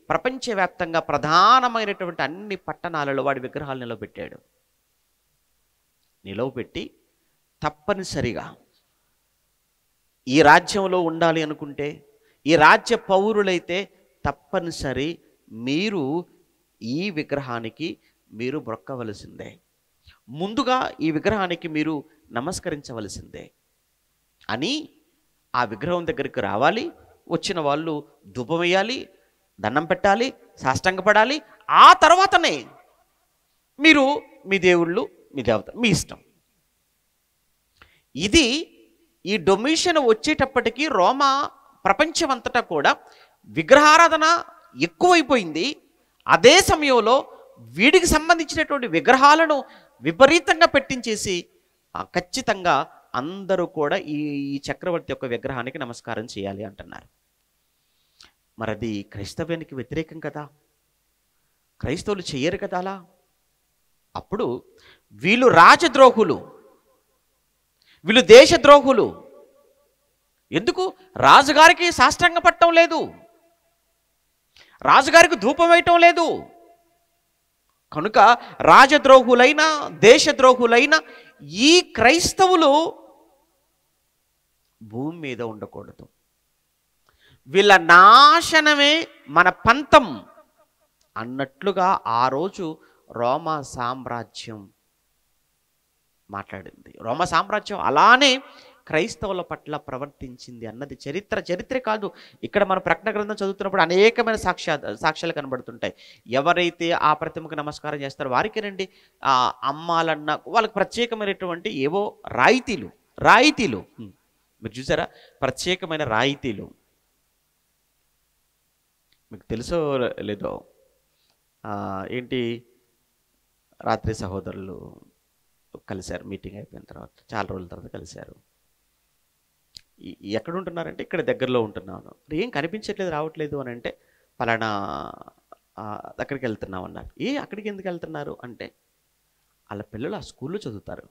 ప్రపంచవ్యాప్తంగా ప్రధానమైనటువంటి అన్ని పట్టణాలలో వాడి విగ్రహాలు నిలవబెట్టాడు. నిలవబెట్టి తప్పనిసరిగా ఈ రాజ్యంలో ఉండాలి అనుకుంటే, ఈ రాజ్య పౌరులైతే తప్పనిసరి మీరు ఈ విగ్రహానికి మీరు మొక్కవలసిందే, ముందుగా ఈ విగ్రహానికి మీరు నమస్కరించవలసిందే అని ఆ విగ్రహం దగ్గరికి రావాలి. వచ్చిన వాళ్ళు ధూపం వేయాలి, దండం పెట్టాలి, సాష్టాంగపడాలి. ఆ తర్వాతనే మీరు మీ దేవుళ్ళు, మీ దేవత, మీ ఇష్టం. ఇది ఈ డొమిషన్ వచ్చేటప్పటికీ రోమా ప్రపంచమంతటా కూడా విగ్రహారాధన ఎక్కువైపోయింది. అదే సమయంలో వీడికి సంబంధించినటువంటి విగ్రహాలను విపరీతంగా పెట్టించేసి ఖచ్చితంగా అందరూ కూడా ఈ చక్రవర్తి యొక్క విగ్రహానికి నమస్కారం చేయాలి అంటున్నారు. మరి అది క్రైస్తవ్యానికి వ్యతిరేకం కదా, క్రైస్తవులు చెయ్యరు కదా అలా. అప్పుడు వీళ్ళు రాజద్రోహులు, వీళ్ళు దేశద్రోహులు. ఎందుకు? రాజుగారికి సాష్టాంగ పట్టడం లేదు, రాజుగారికి ధూపం వేయటం లేదు. కనుక రాజద్రోహులైన దేశద్రోహులైన ఈ క్రైస్తవులు భూమి మీద ఉండకూడదు. వీళ్ళ నాశనమే మన పంతం అన్నట్లుగా ఆ రోజు రోమా సామ్రాజ్యం మాట్లాడింది. రోమా సామ్రాజ్యం అలానే క్రైస్తవుల పట్ల ప్రవర్తించింది అన్నది చరిత్ర కాదు. ఇక్కడ మన ప్రకటన గ్రంథం చదువుతున్నప్పుడు అనేకమైన సాక్ష్యాలు కనబడుతుంటాయి. ఎవరైతే ఆ ప్రతిమకు నమస్కారం చేస్తారో వారికేనండి అమ్మాలన్న వాళ్ళకి ప్రత్యేకమైనటువంటి ఏవో రాయితీలు మీరు చూసారా? ప్రత్యేకమైన రాయితీలు. మీకు తెలుసో లేదో, ఏంటి, రాత్రి సహోదరులు కలిశారు. మీటింగ్ అయిపోయిన తర్వాత చాలా రోజుల తర్వాత కలిశారు. ఎక్కడ ఉంటున్నారంటే ఇక్కడ దగ్గరలో ఉంటున్నాను. ఏం కనిపించట్లేదు, రావట్లేదు అని అంటే పలానా అక్కడికి వెళ్తున్నాం అన్నారు. అక్కడికి ఎందుకు వెళ్తున్నారు అంటే వాళ్ళ పిల్లలు ఆ స్కూల్లో చదువుతారు.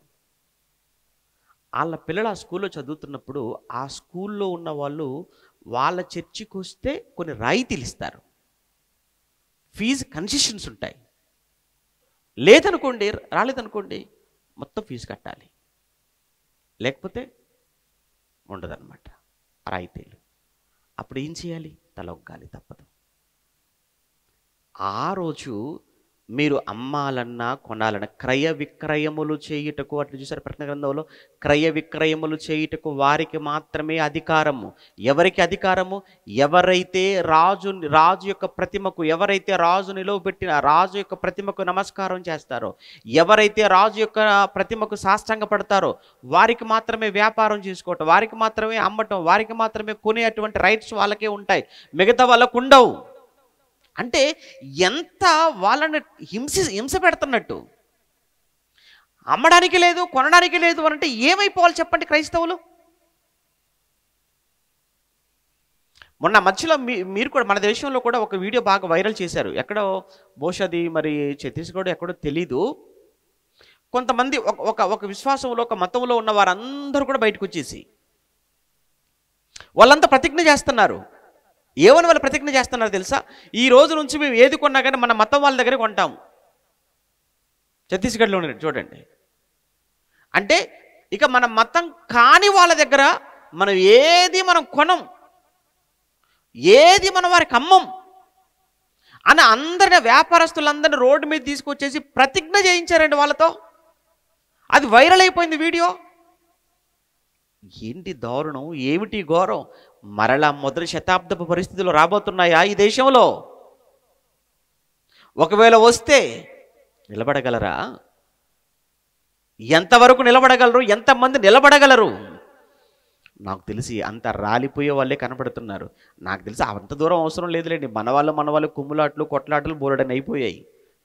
వాళ్ళ పిల్లలు ఆ స్కూల్లో చదువుతున్నప్పుడు ఆ స్కూల్లో ఉన్న వాళ్ళు వాళ్ళ చర్చికి వస్తే కొన్ని రాయితీలు ఇస్తారు, ఫీజు కన్సెషన్స్ ఉంటాయి. రాలేదనుకోండి మొత్తం ఫీజు కట్టాలి, లేకపోతే ఉండదన్నమాట రాయితీలు. అప్పుడు ఏం చేయాలి? తల ఒగ్గాలి, తప్పదు. ఆ రోజు మీరు అమ్మాలన్నా కొనాలన్నా క్రయ విక్రయములు చేయుటకు, అట్లా చూసారు ప్రకటన గ్రంథంలో, క్రయ విక్రయములు చేయుటకు వారికి మాత్రమే అధికారము. ఎవరికి అధికారము? ఎవరైతే రాజు యొక్క ప్రతిమకు, ఎవరైతే రాజు నిలువబెట్టిన రాజు యొక్క ప్రతిమకు నమస్కారం చేస్తారో, ఎవరైతే రాజు యొక్క ప్రతిమకు సాష్టాంగ పడతారో వారికి మాత్రమే వ్యాపారం చేసుకోవటం, వారికి మాత్రమే అమ్మటం, వారికి మాత్రమే కొనేటువంటి రైట్స్ వాళ్ళకే ఉంటాయి, మిగతా వాళ్ళకు ఉండవు. అంటే ఎంత వాళ్ళని హింస పెడుతున్నట్టు. అమ్మడానికి లేదు, కొనడానికి లేదు అని అంటే ఏమైపోవాలి చెప్పండి క్రైస్తవులు? మొన్న మధ్యలో మీరు కూడా మన దేశంలో కూడా ఒక వీడియో బాగా వైరల్ చేశారు. ఎక్కడో బహుశది మరి ఛత్తీస్గఢ్ ఎక్కడో తెలీదు. కొంతమంది ఒక విశ్వాసంలో, ఒక మతంలో ఉన్న వారందరూ కూడా బయటకు వచ్చేసి వాళ్ళంతా ప్రతిజ్ఞ చేస్తున్నారు. ఏమని వాళ్ళు ప్రతిజ్ఞ చేస్తున్నారు తెలుసా? ఈ రోజు నుంచి మేము ఏది కొన్నా కానీ మన మతం వాళ్ళ దగ్గర కొంటాము. ఛత్తీస్గఢ్లోనే చూడండి. అంటే ఇక మన మతం కాని వాళ్ళ దగ్గర మనం ఏది కొనం, ఏది మనం వారికి అమ్మం అని అందరిని, వ్యాపారస్తులందరినీ రోడ్డు మీద తీసుకొచ్చేసి ప్రతిజ్ఞ చేయించారండి వాళ్ళతో. అది వైరల్ అయిపోయింది వీడియో. ఏంటి దారుణం, ఏమిటి ఘోరం? మరలా మొదటి శతాబ్దపు పరిస్థితులు రాబోతున్నాయా ఈ దేశంలో? ఒకవేళ వస్తే నిలబడగలరా? ఎంతవరకు నిలబడగలరు? ఎంతమంది నిలబడగలరు? నాకు తెలిసి అంత రాలిపోయే వాళ్ళే కనపడుతున్నారు. నాకు తెలిసి అంత దూరం అవసరం లేదులేండి. మన వాళ్ళు కుమ్ములాట్లు కొట్లాటలు బోలెడని అయిపోయాయి.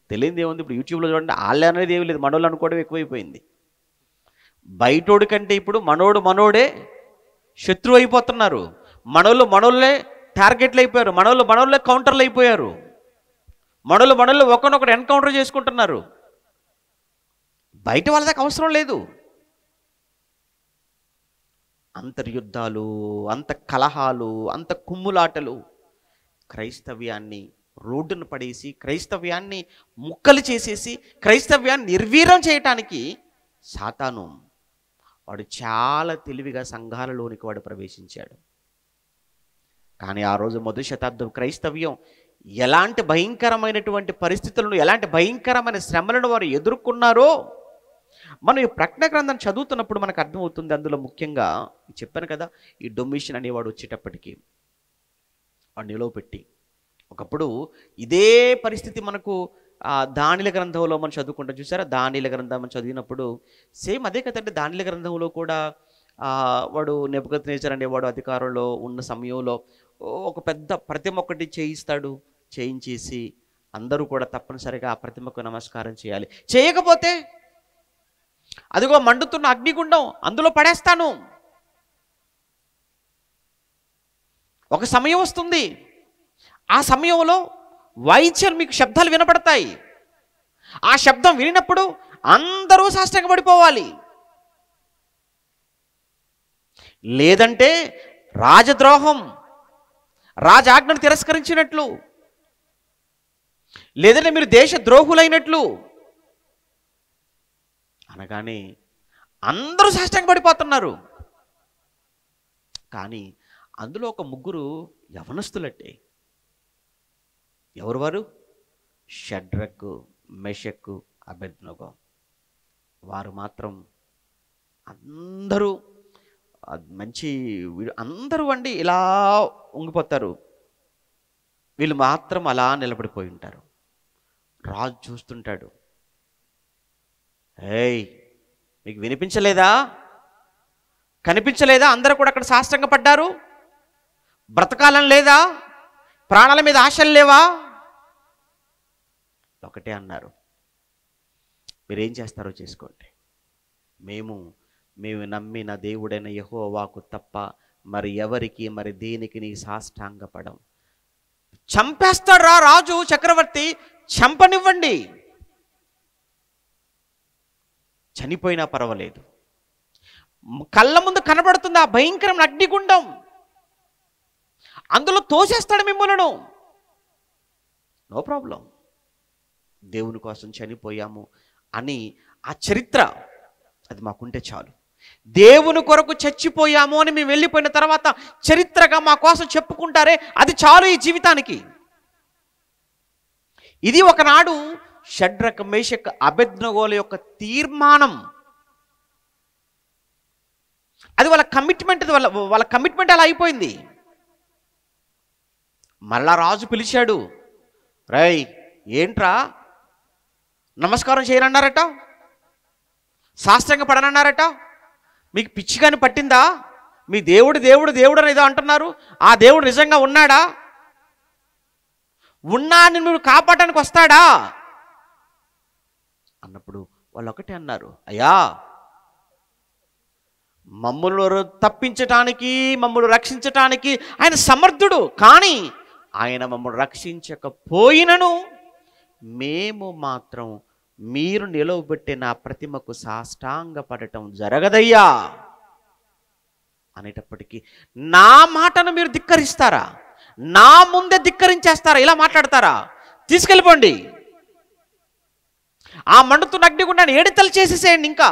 తెలియదు ఏముంది. ఇప్పుడు యూట్యూబ్లో చూడండి, వాళ్ళు అనేది ఏమి లేదు, మనోళ్ళు అనుకోవడం ఎక్కువైపోయింది. బయటోడి కంటే ఇప్పుడు మనోడే శత్రువు అయిపోతున్నారు. మనోళ్ళే టార్గెట్లు అయిపోయారు. మనోళ్ళే కౌంటర్లు అయిపోయారు. మనోళ్ళు ఒకరినొకరు ఎన్కౌంటర్ చేసుకుంటున్నారు. బయట వాళ్ళ దాకా అవసరం లేదు. అంతర్యుద్ధాలు, అంత కలహాలు, అంత కుమ్ములాటలు క్రైస్తవ్యాన్ని రోడ్డును పడేసి, క్రైస్తవ్యాన్ని ముక్కలు చేసేసి, క్రైస్తవ్యాన్ని నిర్వీర్యం చేయటానికి సాతాను వాడు చాలా తెలివిగా సంఘాలలోనికి వాడు ప్రవేశించాడు. కానీ ఆ రోజు మొదటి శతాబ్దం క్రైస్తవ్యం ఎలాంటి భయంకరమైనటువంటి పరిస్థితులను, ఎలాంటి భయంకరమైన శ్రమలను వారు ఎదుర్కొన్నారో మనం ఈ ప్రకటన గ్రంథం చదువుతున్నప్పుడు మనకు అర్థమవుతుంది. అందులో ముఖ్యంగా చెప్పాను కదా, ఈ డొమిషన్ అనేవాడు వచ్చేటప్పటికి వాడు నిలవపెట్టి, ఒకప్పుడు ఇదే పరిస్థితి మనకు దానియేలు గ్రంథంలో మనం చదువుకుంటాం. చూసారా, దానియేలు గ్రంథం మనం చదివినప్పుడు సేమ్ అదే కదండి. దానియేలు గ్రంథంలో కూడా వాడు నెబుకద్నెజర్ అనేవాడు అధికారంలో ఉన్న సమయంలో ఒక పెద్ద ప్రతిమ ఒకటి చేయించేసి అందరూ కూడా తప్పనిసరిగా ఆ ప్రతిమకు నమస్కారం చేయాలి. చేయకపోతే అదిగో మండుతున్న అగ్నిగుండం, అందులో పడేస్తాను. ఒక సమయం వస్తుంది, ఆ సమయంలో వాయిద్యాలు మీకు శబ్దాలు వినపడతాయి. ఆ శబ్దం వినినప్పుడు అందరూ సాష్టాంగపడిపోవాలి. లేదంటే రాజద్రోహం, రాజాజ్ఞను తిరస్కరించినట్లు, లేదంటే మీరు దేశ ద్రోహులైనట్లు అనగానే అందరూ సాష్టాంగపడిపోతున్నారు. కానీ అందులో ఒక ముగ్గురు యవనస్తులట్టే. ఎవరు వారు? షడ్రకు, మెషకు, అబేద్నెగో. వారు మాత్రం అందరూ మంచి అందరూ అండి ఇలా ఉంగిపోతారు. వీళ్ళు మాత్రం అలా నిలబడిపోయి ఉంటారు. రాజు చూస్తుంటాడు. ఏయ్, మీకు వినిపించలేదా? కనిపించలేదా? అందరూ కూడా అక్కడ సాష్టాంగపడ్డారు. బ్రతకాలని లేదా? ప్రాణాల మీద ఆశలు లేవా? ఒకటే అన్నారు, మీరేం చేస్తారో చేసుకోండి. మేము నమ్మిన దేవుడైన యెహోవాకు తప్ప మరి ఎవరికి, మరి దేనికి నీ సాష్టాంగపడం. చంపేస్తాడా రాజు, చక్రవర్తి? చంపనివ్వండి, చనిపోయినా పర్వాలేదు. కళ్ళ ముందు కనబడుతుంది ఆ భయంకరమైన అగ్నిగుండం, అందులో తోసేస్తాడు మిమ్మల్ని. నో ప్రాబ్లం, దేవుని కోసం చనిపోయాము అని ఆ చరిత్ర అది మాకుంటే చాలు. దేవుని కొరకు చచ్చిపోయాము అని మేము వెళ్ళిపోయిన తర్వాత చరిత్రగా మా కోసం చెప్పుకుంటారే, అది చాలు ఈ జీవితానికి. ఇది ఒకనాడు షడ్రక్, మేషక్, అబేద్నెగోల యొక్క తీర్మానం. అది వాళ్ళ కమిట్మెంట్, వాళ్ళ కమిట్మెంట్ అలా అయిపోయింది. మళ్ళా రాజు పిలిచాడు, రేయ్ ఏంట్రా నమస్కారం చేయనన్నారట, సాష్టాంగ పడనన్నారట, మీకు పిచ్చి కానీ పట్టిందా? మీ దేవుడు అని ఏదో అంటున్నారు. ఆ దేవుడు నిజంగా ఉన్నాడా? ఉన్నా అని మీరు కాపాడటానికి వస్తాడా అన్నప్పుడు వాళ్ళు ఒకటే అన్నారు, అయ్యా మమ్మల్ని తప్పించటానికి, మమ్మల్ని రక్షించటానికి ఆయన సమర్థుడు. కానీ ఆయన మమ్మల్ని రక్షించకపోయినను మేము మాత్రం మీరు నిలవబెట్టిన ప్రతిమకు సాష్టాంగపడటం జరగదయ్యా అనేటప్పటికీ నా మాటను మీరు ధిక్కరిస్తారా? నా ముందే ధిక్కరించేస్తారా? ఇలా మాట్లాడతారా? తీసుకెళ్ళిపోండి, ఆ మండుతున్న అగ్నిగుండాన్ని ఏడితలు చేసేసేయండి. ఇంకా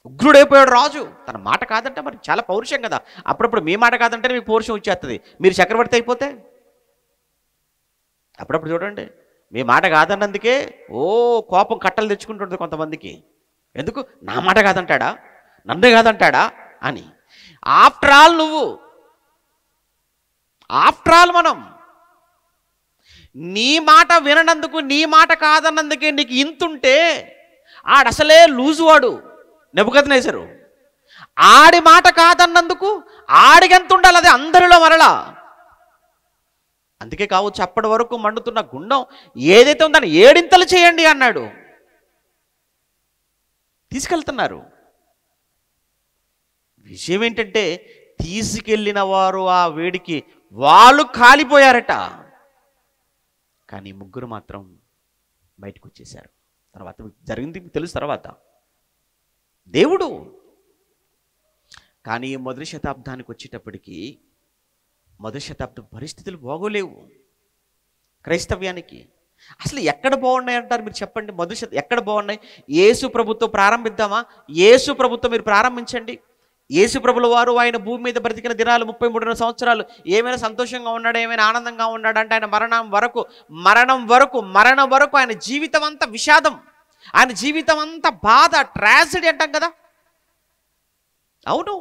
ఉగ్రుడైపోయాడు రాజు. తన మాట కాదంటే మరి చాలా పౌరుషం కదా. అప్పుడప్పుడు మీ మాట కాదంటే మీకు పౌరుషం వచ్చేస్తుంది. మీరు చక్రవర్తి అయిపోతే అప్పుడప్పుడు చూడండి, మీ మాట కాదన్నందుకే కోపం కట్టలు తెచ్చుకుంటుంది కొంతమందికి. ఎందుకు? నా మాట కాదంటాడా, నన్నే కాదంటాడా అని. ఆఫ్టర్ ఆల్ మనం నీ మాట విననందుకు, నీ మాట కాదన్నందుకే నీకు ఇంతుంటే ఆడసలే లూజు వాడు నెబుకద్నెజరు. ఆడి మాట కాదన్నందుకు ఆడికెంత ఉండాలి అది అందరిలో మరలా. అందుకే కావచ్చు అప్పటి వరకు మండుతున్న గుండం ఏదైతే ఉందో దాన్ని 7 ఇంతలు చేయండి అన్నాడు. తీసుకెళ్తున్నారు. విషయం ఏంటంటే తీసుకెళ్ళిన వారు ఆ వేడికి వాళ్ళు కాలిపోయారట. కానీ ముగ్గురు మాత్రం బయటకు వచ్చేశారు. తర్వాత జరిగింది మీకు తెలుసు. తర్వాత దేవుడు. కానీ మొదటి శతాబ్దానికి వచ్చేటప్పటికి మొదటి శతాబ్దం పరిస్థితులు బాగోలేవు క్రైస్తవ్యానికి. అసలు ఎక్కడ బాగున్నాయి అంటారు మీరు చెప్పండి? ఎక్కడ బాగున్నాయి? యేసు ప్రభుతో ప్రారంభిద్దామా? యేసు ప్రభుతో మీరు ప్రారంభించండి. యేసు ప్రభుల వారు ఆయన భూమి మీద బ్రతికిన దినాలు 33 సంవత్సరాలు ఏమైనా సంతోషంగా ఉన్నాడు, ఏమైనా ఆనందంగా ఉన్నాడు అంటే ఆయన మరణం వరకు ఆయన జీవితం అంతా విషాదం, ఆయన జీవితం అంతా బాధ, ట్రాజడీ అంటాం కదా. అవును.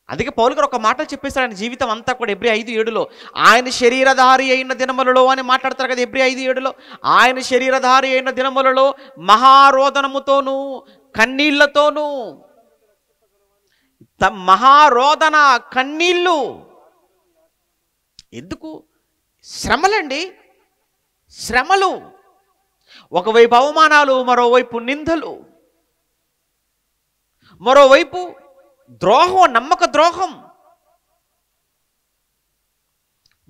అందుకే పౌలు గారు ఒక మాట చెప్పేస్తాడు, ఆయన జీవితం అంతా కూడా ఎబ్రీ 5:7 ఆయన శరీరధారి అయిన దినములలో అని మాట్లాడతారు కదా. ఎబ్రీ 5:7 ఆయన శరీరధారి అయిన దినములలో మహారోదనముతోనూ కన్నీళ్లతోనూ, మహారోదన కన్నీళ్ళు. ఎందుకు? శ్రమలండి, శ్రమలు. ఒకవైపు అవమానాలు, మరోవైపు నిందలు, మరోవైపు ద్రోహం, నమ్మక ద్రోహం,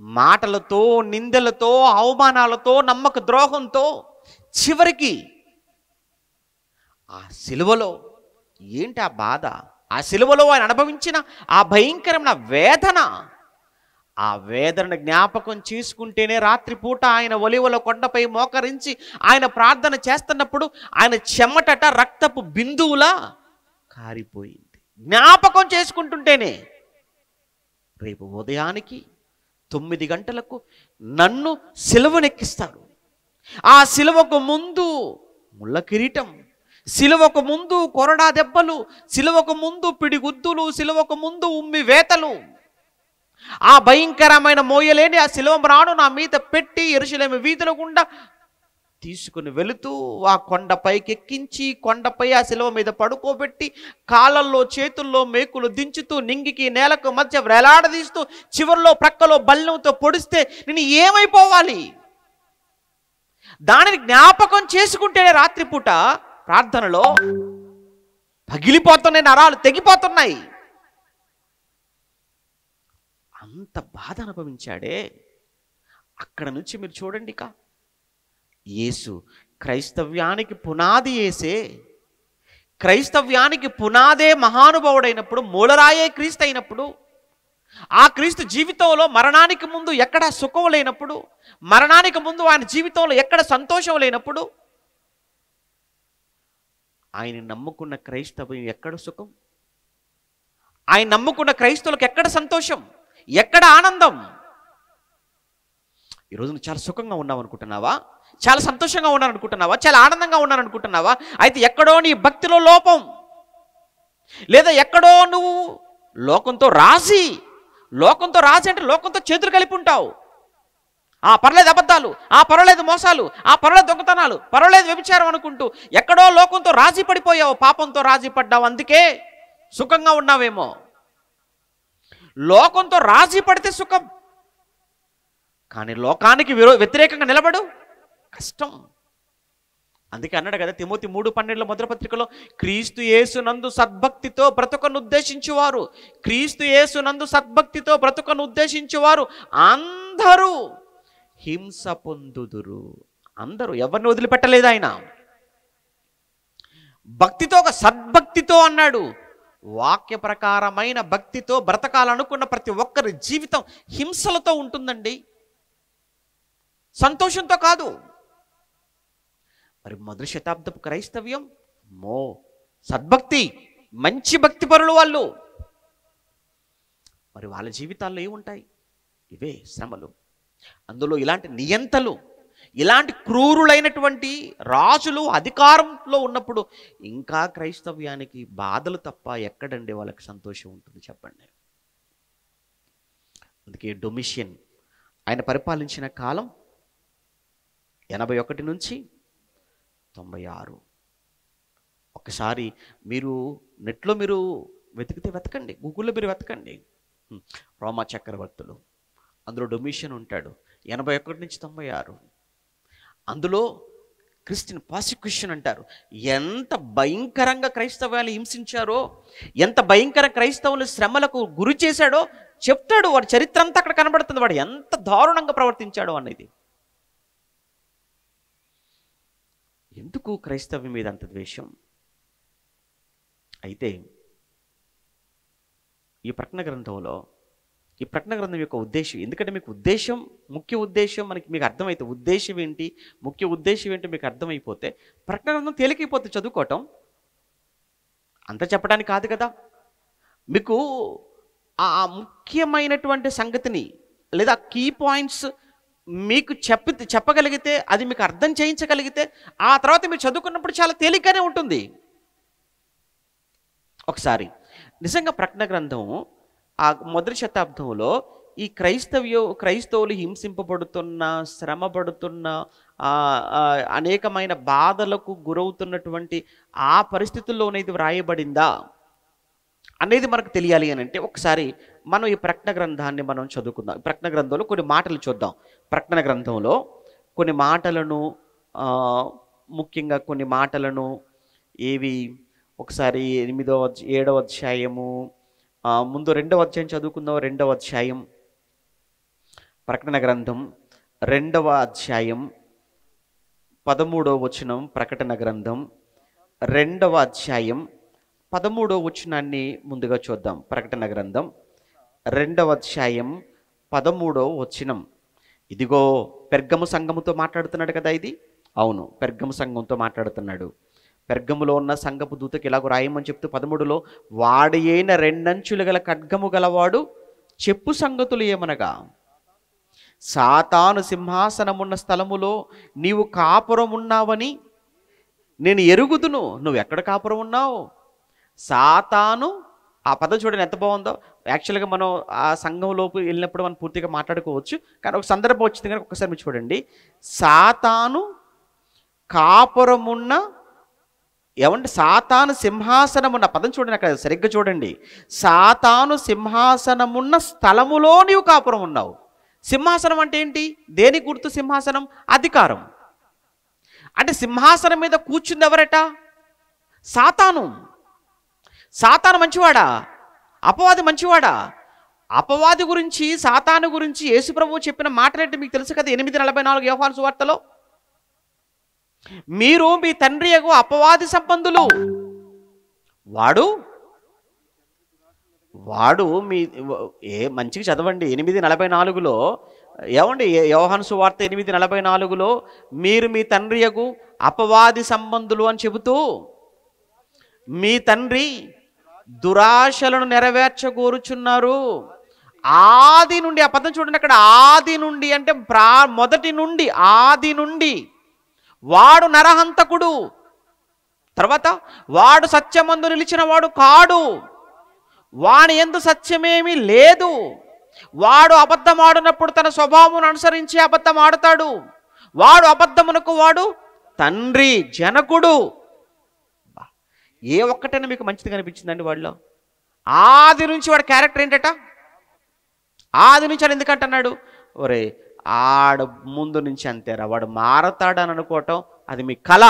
మాటలతో, నిందలతో, అవమానాలతో, నమ్మక ద్రోహంతో చివరికి ఆ సిలువలో ఏంటి ఆ బాధ, ఆ సిలువలో ఆయన అనుభవించిన ఆ భయంకరమైన వేదన, ఆ వేదనను జ్ఞాపకం చేసుకుంటేనే రాత్రిపూట ఆయన ఒలీవల కొండపై మోకరించి ఆయన ప్రార్థన చేస్తున్నప్పుడు ఆయన చెమటట రక్తపు బిందువులా కారిపోయింది. జ్ఞాపకం చేసుకుంటుంటేనే రేపు ఉదయానికి 9 గంటలకు నన్ను సిలువనెక్కిస్తాడు. ఆ సిలువకు ముందు ముళ్ళ కిరీటం, సిలువకు ముందు కొరడా దెబ్బలు, సిలువకు ముందు పిడిగుద్దులు, సిలువకు ముందు ఉమ్మి వేతలు, ఆ భయంకరమైన మోయలేని ఆ సిలువ మ్రాను నా మీద పెట్టి యెరూషలేము వీధుల గుండా తీసుకుని వెళుతూ ఆ కొండపైకి ఎక్కించి కొండపై ఆ సిలువ మీద పడుకోబెట్టి కాళ్ళల్లో చేతుల్లో మేకులు దించుతూ నింగికి నేలకు మధ్య వేలాడదీస్తూ చివరిలో ప్రక్కలో బల్లంతో పొడిస్తే నేను ఏమైపోవాలి? దానిని జ్ఞాపకం చేసుకుంటేనే రాత్రిపూట ప్రార్థనలో పగిలిపోతున్నాయి, నరాలు తెగిపోతున్నాయి. అంత బాధ అనుభవించాడే. అక్కడ నుంచి మీరు చూడండి, ఇక యేసు క్రైస్తవ్యానికి పునాది వేసే, క్రైస్తవ్యానికి పునాదే మహానుభావుడైనప్పుడు, మూలరాయే క్రీస్తు అయినప్పుడు, ఆ క్రీస్తు జీవితంలో మరణానికి ముందు ఎక్కడ సుఖం లేనప్పుడు, మరణానికి ముందు ఆయన జీవితంలో ఎక్కడ సంతోషం లేనప్పుడు, ఆయన నమ్ముకున్న క్రైస్తవ్యం ఎక్కడ సుఖం? ఆయన నమ్ముకున్న క్రైస్తవులకు ఎక్కడ సంతోషం, ఎక్కడ ఆనందం? ఈరోజు నువ్వు చాలా సుఖంగా ఉన్నావు అనుకుంటున్నావా? చాలా సంతోషంగా ఉన్నాను అనుకుంటున్నావా? చాలా ఆనందంగా ఉన్నాను అనుకుంటున్నావా? అయితే ఎక్కడో నీ భక్తిలో లోపం, లేదా ఎక్కడో నువ్వు లోకంతో రాజీ అంటే లోకంతో చేతులు కలిపి ఉంటావు. పర్లేదు అబద్ధాలు, పర్వాలేదు మోసాలు, పర్వాలేదు దొంగతనాలు, పర్వాలేదు వ్యభిచారం అనుకుంటూ ఎక్కడో లోకంతో రాజీ పడిపోయావు, పాపంతో రాజీ పడ్డావు, అందుకే సుఖంగా ఉన్నావేమో. లోకంతో రాజీ పడితే సుఖం, కానీ లోకానికి వ్యతిరేకంగా నిలబడు కష్టం. అందుకే అన్నాడు కదా తిమోతి 3:12 మొదటి పత్రికలో, క్రీస్తు యేసునందు సద్భక్తితో బ్రతుకను ఉద్దేశించువారు, క్రీస్తు యేసునందు సద్భక్తితో బ్రతుకను ఉద్దేశించువారు అందరూ హింస పొందుదురు. అందరూ, ఎవరిని వదిలిపెట్టలేదు ఆయన. భక్తితో, ఒక సద్భక్తితో అన్నాడు. వాక్య ప్రకారమైన భక్తితో బ్రతకాలనుకున్న ప్రతి ఒక్కరి జీవితం హింసలతో ఉంటుందండి, సంతోషంతో కాదు. మరి మొదటి శతాబ్దపు క్రైస్తవ్యం సద్భక్తి, మంచి భక్తి పరులు వాళ్ళు. మరి వాళ్ళ జీవితాల్లో ఏముంటాయి? ఇవే శ్రమలు. అందులో ఇలాంటి నియంతలు, ఇలాంటి క్రూరులైనటువంటి రాజులు అధికారంలో ఉన్నప్పుడు ఇంకా క్రైస్తవ్యానికి బాధలు తప్ప ఎక్కడండి వాళ్ళకి సంతోషం ఉంటుంది చెప్పండి? అందుకే డొమిషియన్ ఆయన పరిపాలించిన కాలం 81 నుంచి 96. ఒకసారి మీరు నెట్లో మీరు వెతికితే వెతకండి, గూగుల్లో మీరు వెతకండి. రోమా చక్రవర్తులు, అందులో డొమిషియన్ ఉంటాడు 81 నుంచి 96. అందులో క్రిస్టియన్ ప్రాసిక్యూషన్ అంటారు. ఎంత భయంకరంగా క్రైస్తవాలు హింసించారో, ఎంత భయంకర క్రైస్తవులు శ్రమలకు గురి చేశాడో చెప్తాడు. వాడి చరిత్ర అంతా అక్కడ కనబడుతుంది, వాడు ఎంత దారుణంగా ప్రవర్తించాడో అనేది. ఎందుకు క్రైస్తవం మీద అంత ద్వేషం? అయితే ఈ ప్రకటన గ్రంథంలో, ఈ ప్రకటన గ్రంథం యొక్క ఉద్దేశం, ఎందుకంటే మీకు ఉద్దేశం, ముఖ్య ఉద్దేశం మీకు అర్థమైతే, ఉద్దేశం ఏంటి, ముఖ్య ఉద్దేశం ఏంటి మీకు అర్థమైపోతే ప్రకటన గ్రంథం తేలికైపోతుంది చదువుకోవటం. అంత చెప్పడానికి కాదు కదా, మీకు ఆ ముఖ్యమైనటువంటి సంగతిని లేదా కీ పాయింట్స్ మీకు చెప్పగలిగితే, అది మీకు అర్థం చేయించగలిగితే, ఆ తర్వాత మీరు చదువుకున్నప్పుడు చాలా తేలికగానే ఉంటుంది. ఒకసారి నిజంగా ప్రకటన గ్రంథం ఆ మొదటి శతాబ్దంలో ఈ క్రైస్తవులు హింసింపబడుతున్న, శ్రమపడుతున్న, అనేకమైన బాధలకు గురవుతున్నటువంటి ఆ పరిస్థితుల్లోనే ఇది వ్రాయబడిందా అనేది మనకు తెలియాలి అని అంటే ఒకసారి మనం ఈ ప్రకటన గ్రంథాన్ని మనం చదువుకుందాం. ప్రకటన గ్రంథంలో కొన్ని మాటలు చూద్దాం. ప్రకటన గ్రంథంలో కొన్ని మాటలను, ముఖ్యంగా కొన్ని మాటలను ఏవి, ఒకసారి 8వ 7వ అధ్యాయము, ముందు 2వ అధ్యాయం చదువుకుందాం. 2వ అధ్యాయం ప్రకటన గ్రంథం 2వ అధ్యాయం 13వ వచనం. ప్రకటన గ్రంథం 2వ అధ్యాయం 13వ వచనాన్ని ముందుగా చూద్దాం. ప్రకటన గ్రంథం 2వ అధ్యాయం 13వ వచనం. ఇదిగో పెర్గము సంఘముతో మాట్లాడుతున్నాడు కదా ఇది. అవును, పెర్గము సంఘంతో మాట్లాడుతున్నాడు. పెర్గములో ఉన్న సంఘపు దూతకి ఇలాగ రాయమని చెప్తూ 13లో, వాడి అయిన 2 అంచులు గల ఖడ్గము గలవాడు చెప్పు సంగతులు ఏమనగా, సాతాను సింహాసనమున్న స్థలములో నీవు కాపురం ఉన్నావని నేను ఎరుగుదును. నువ్వు ఎక్కడ కాపురం ఉన్నావు? సాతాను, ఆ పదం చూడండి ఎంత బాగుందో. యాక్చువల్గా మనం ఆ సంఘంలోకి వెళ్ళినప్పుడు మనం పూర్తిగా మాట్లాడుకోవచ్చు, కానీ ఒక సందర్భం వచ్చింది కనుక ఒకసారి మీరు చూడండి. సాతాను కాపురమున్న, ఏమంటే సాతాను సింహాసనమున్న పదం చూడండి, అక్కడ సరిగ్గా చూడండి. సాతాను సింహాసనమున్న స్థలములో నీవు కాపురం ఉన్నావు. సింహాసనం అంటే ఏంటి? దేని గుర్తు సింహాసనం? అధికారం. అంటే సింహాసనం మీద కూర్చుంది ఎవరట? సాతాను. సాతాను మంచివాడా? అపవాది మంచివాడా? అపవాది గురించి, సాతాను గురించి యేసు ప్రభువు చెప్పిన మాటలేంటి మీకు తెలుసు కదా. 8:44 యోహాను సువార్తలో, మీరు మీ తండ్రి యగు అపవాది సంబంధులు, వాడు మీ మంచిగా చదవండి. 8:44లో ఏమండి, యోహాను సువార్త 8:44లో మీరు మీ తండ్రి యగు అపవాది సంబంధులు అని చెబుతూ, మీ తండ్రి దురాశలను నెరవేర్చగోరుచున్నారు. ఆది నుండి, ఆ పదం చూడండి అక్కడ, ఆది నుండి అంటే మొదటి నుండి, ఆది నుండి వాడు నరహంతకుడు. తర్వాత వాడు సత్యమందు నిలిచిన వాడు కాడు, వాని యందు సత్యమేమీ లేదు. వాడు అబద్ధం ఆడినప్పుడు తన స్వభావం అనుసరించి అబద్ధం ఆడతాడు. వాడు అబద్ధమునకు వాడు తండ్రి, జనకుడు. ఏ ఒక్కటైనా మీకు మంచిది కనిపించిందండి వాడిలో? ఆది నుంచి వాడి క్యారెక్టర్ ఏంటట? ఆది నుంచి అని ఎందుకంటున్నాడు? ఒరే ఆడు ముందు నుంచి అంతేరా, వాడు మారతాడని అనుకోవటం అది మీ కళ.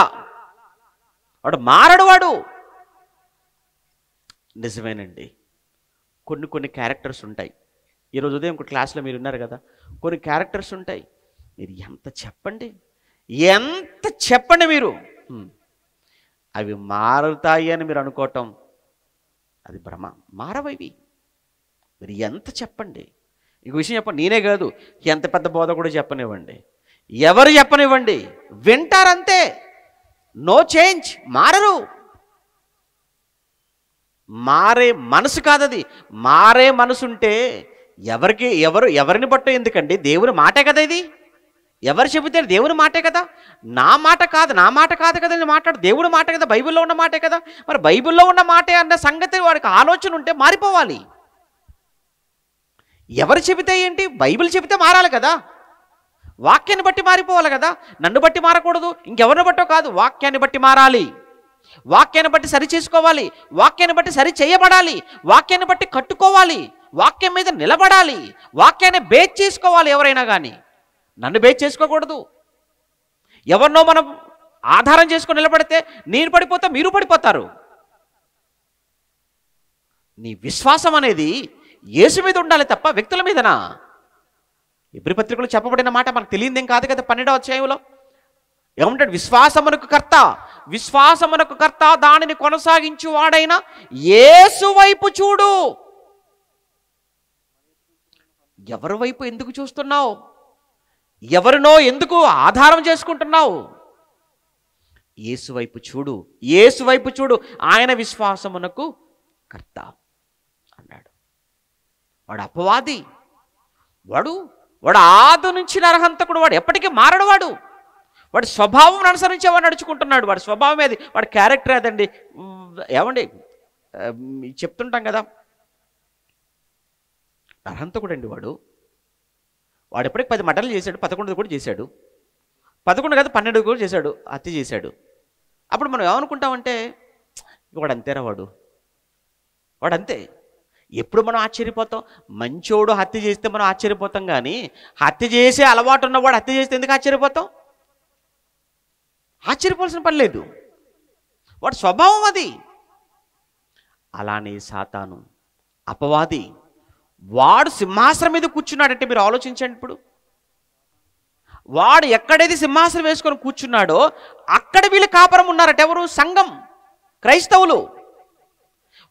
వాడు మారడు. వాడు నిజమేనండి. కొన్ని క్యారెక్టర్స్ ఉంటాయి. ఈరోజు ఉదయం ఒక క్లాస్లో మీరు ఉన్నారు కదా, కొన్ని క్యారెక్టర్స్ ఉంటాయి. మీరు ఎంత చెప్పండి మీరు, అవి మారుతాయి అని మీరు అనుకోవటం అది భ్రమ. మారవవి. మీరు ఎంత చెప్పండి. ఈ విషయం చెప్పండి, నేనే కాదు, ఎంత పెద్ద బోధ కూడా చెప్పనివ్వండి, ఎవరు చెప్పనివ్వండి, వింటారంతే. No change. మారరు. మారే మనసు కాదది. మారే మనసు ఉంటే ఎవరిని బట్టో ఎందుకండి? దేవుని మాటే కదా ఇది. ఎవరు చెబితే దేవుని మాటే కదా. నా మాట కాదు కదా నేను మాట్లాడు, దేవుడి మాట కదా, బైబిల్లో ఉన్న మాటే కదా. మరి బైబిల్లో ఉన్న మాటే అన్న సంగతి వాడికి ఆలోచన ఉంటే మారిపోవాలి. ఎవరు చెబితే ఏంటి? బైబిల్ చెబితే మారాలి కదా. వాక్యాన్ని బట్టి మారిపోవాలి కదా. నన్ను బట్టి మారకూడదు, ఇంకెవరిని బట్టో కాదు, వాక్యాన్ని బట్టి మారాలి. వాక్యాన్ని బట్టి సరి చేసుకోవాలి, వాక్యాన్ని బట్టి సరి చేయబడాలి, వాక్యాన్ని బట్టి కట్టుకోవాలి, వాక్యం మీద నిలబడాలి, వాక్యాన్ని బేస్ చేసుకోవాలి. ఎవరైనా కానీ నన్ను బేస్ చేసుకోకూడదు. ఎవరినో మనం ఆధారం చేసుకొని నిలబడితే నేను పడిపోతా, మీరు పడిపోతారు. నీ విశ్వాసం అనేది యేసు మీద ఉండాలి తప్ప వ్యక్తుల మీదనా? ఎబ్రీ పత్రికలో చెప్పబడిన మాట మనకు తెలియదేం కాదు కదా. 12వ అధ్యాయంలో ఏమంటాడు? విశ్వాసమునకు కర్త, విశ్వాసమునకు కర్త దానిని కొనసాగించు వాడైన యేసు వైపు చూడు. ఎవరి వైపు ఎందుకు చూస్తున్నావు? ఎవరినో ఎందుకు ఆధారం చేసుకుంటున్నావు? యేసు వైపు చూడు, యేసు వైపు చూడు. ఆయన విశ్వాసమునకు కర్త అన్నాడు. వాడు అపవాది, వాడు ఆది నుంచి నరహంతకుడు, వాడు ఎప్పటికీ మారడు. వాడి స్వభావం అనుసరించి వాడు నడుచుకుంటున్నాడు. వాడి స్వభావం ఏది? వాడి క్యారెక్టర్ అదండి. ఏమండి చెప్తుంటాం కదా, నరహంతకుడు అండి వాడు ఎప్పటికి 10 మటలు చేశాడు, 11 కూడా చేశాడు. 11 కాదు 12 కూడా చేశాడు, హత్య చేశాడు. అప్పుడు మనం ఏమనుకుంటామంటే వాడు అంతేరా, వాడు అంతే. ఎప్పుడు మనం ఆశ్చర్యపోతాం? మంచోడు హత్య చేస్తే మనం ఆశ్చర్యపోతాం, కానీ హత్య చేసే అలవాటు ఉన్నవాడు హత్య చేస్తే ఎందుకు ఆశ్చర్యపోతాం? ఆశ్చర్యపోవాల్సిన పని లేదు, వాడి స్వభావం అది. అలానే సాతాను అపవాది, వాడు సింహాసనం మీద కూర్చున్నాడంటే మీరు ఆలోచించండి. ఇప్పుడు వాడు ఎక్కడైతే సింహాసనం వేసుకొని కూర్చున్నాడో అక్కడ వీళ్ళు కాపురం ఉన్నారట. ఎవరు? సంఘం, క్రైస్తవులు.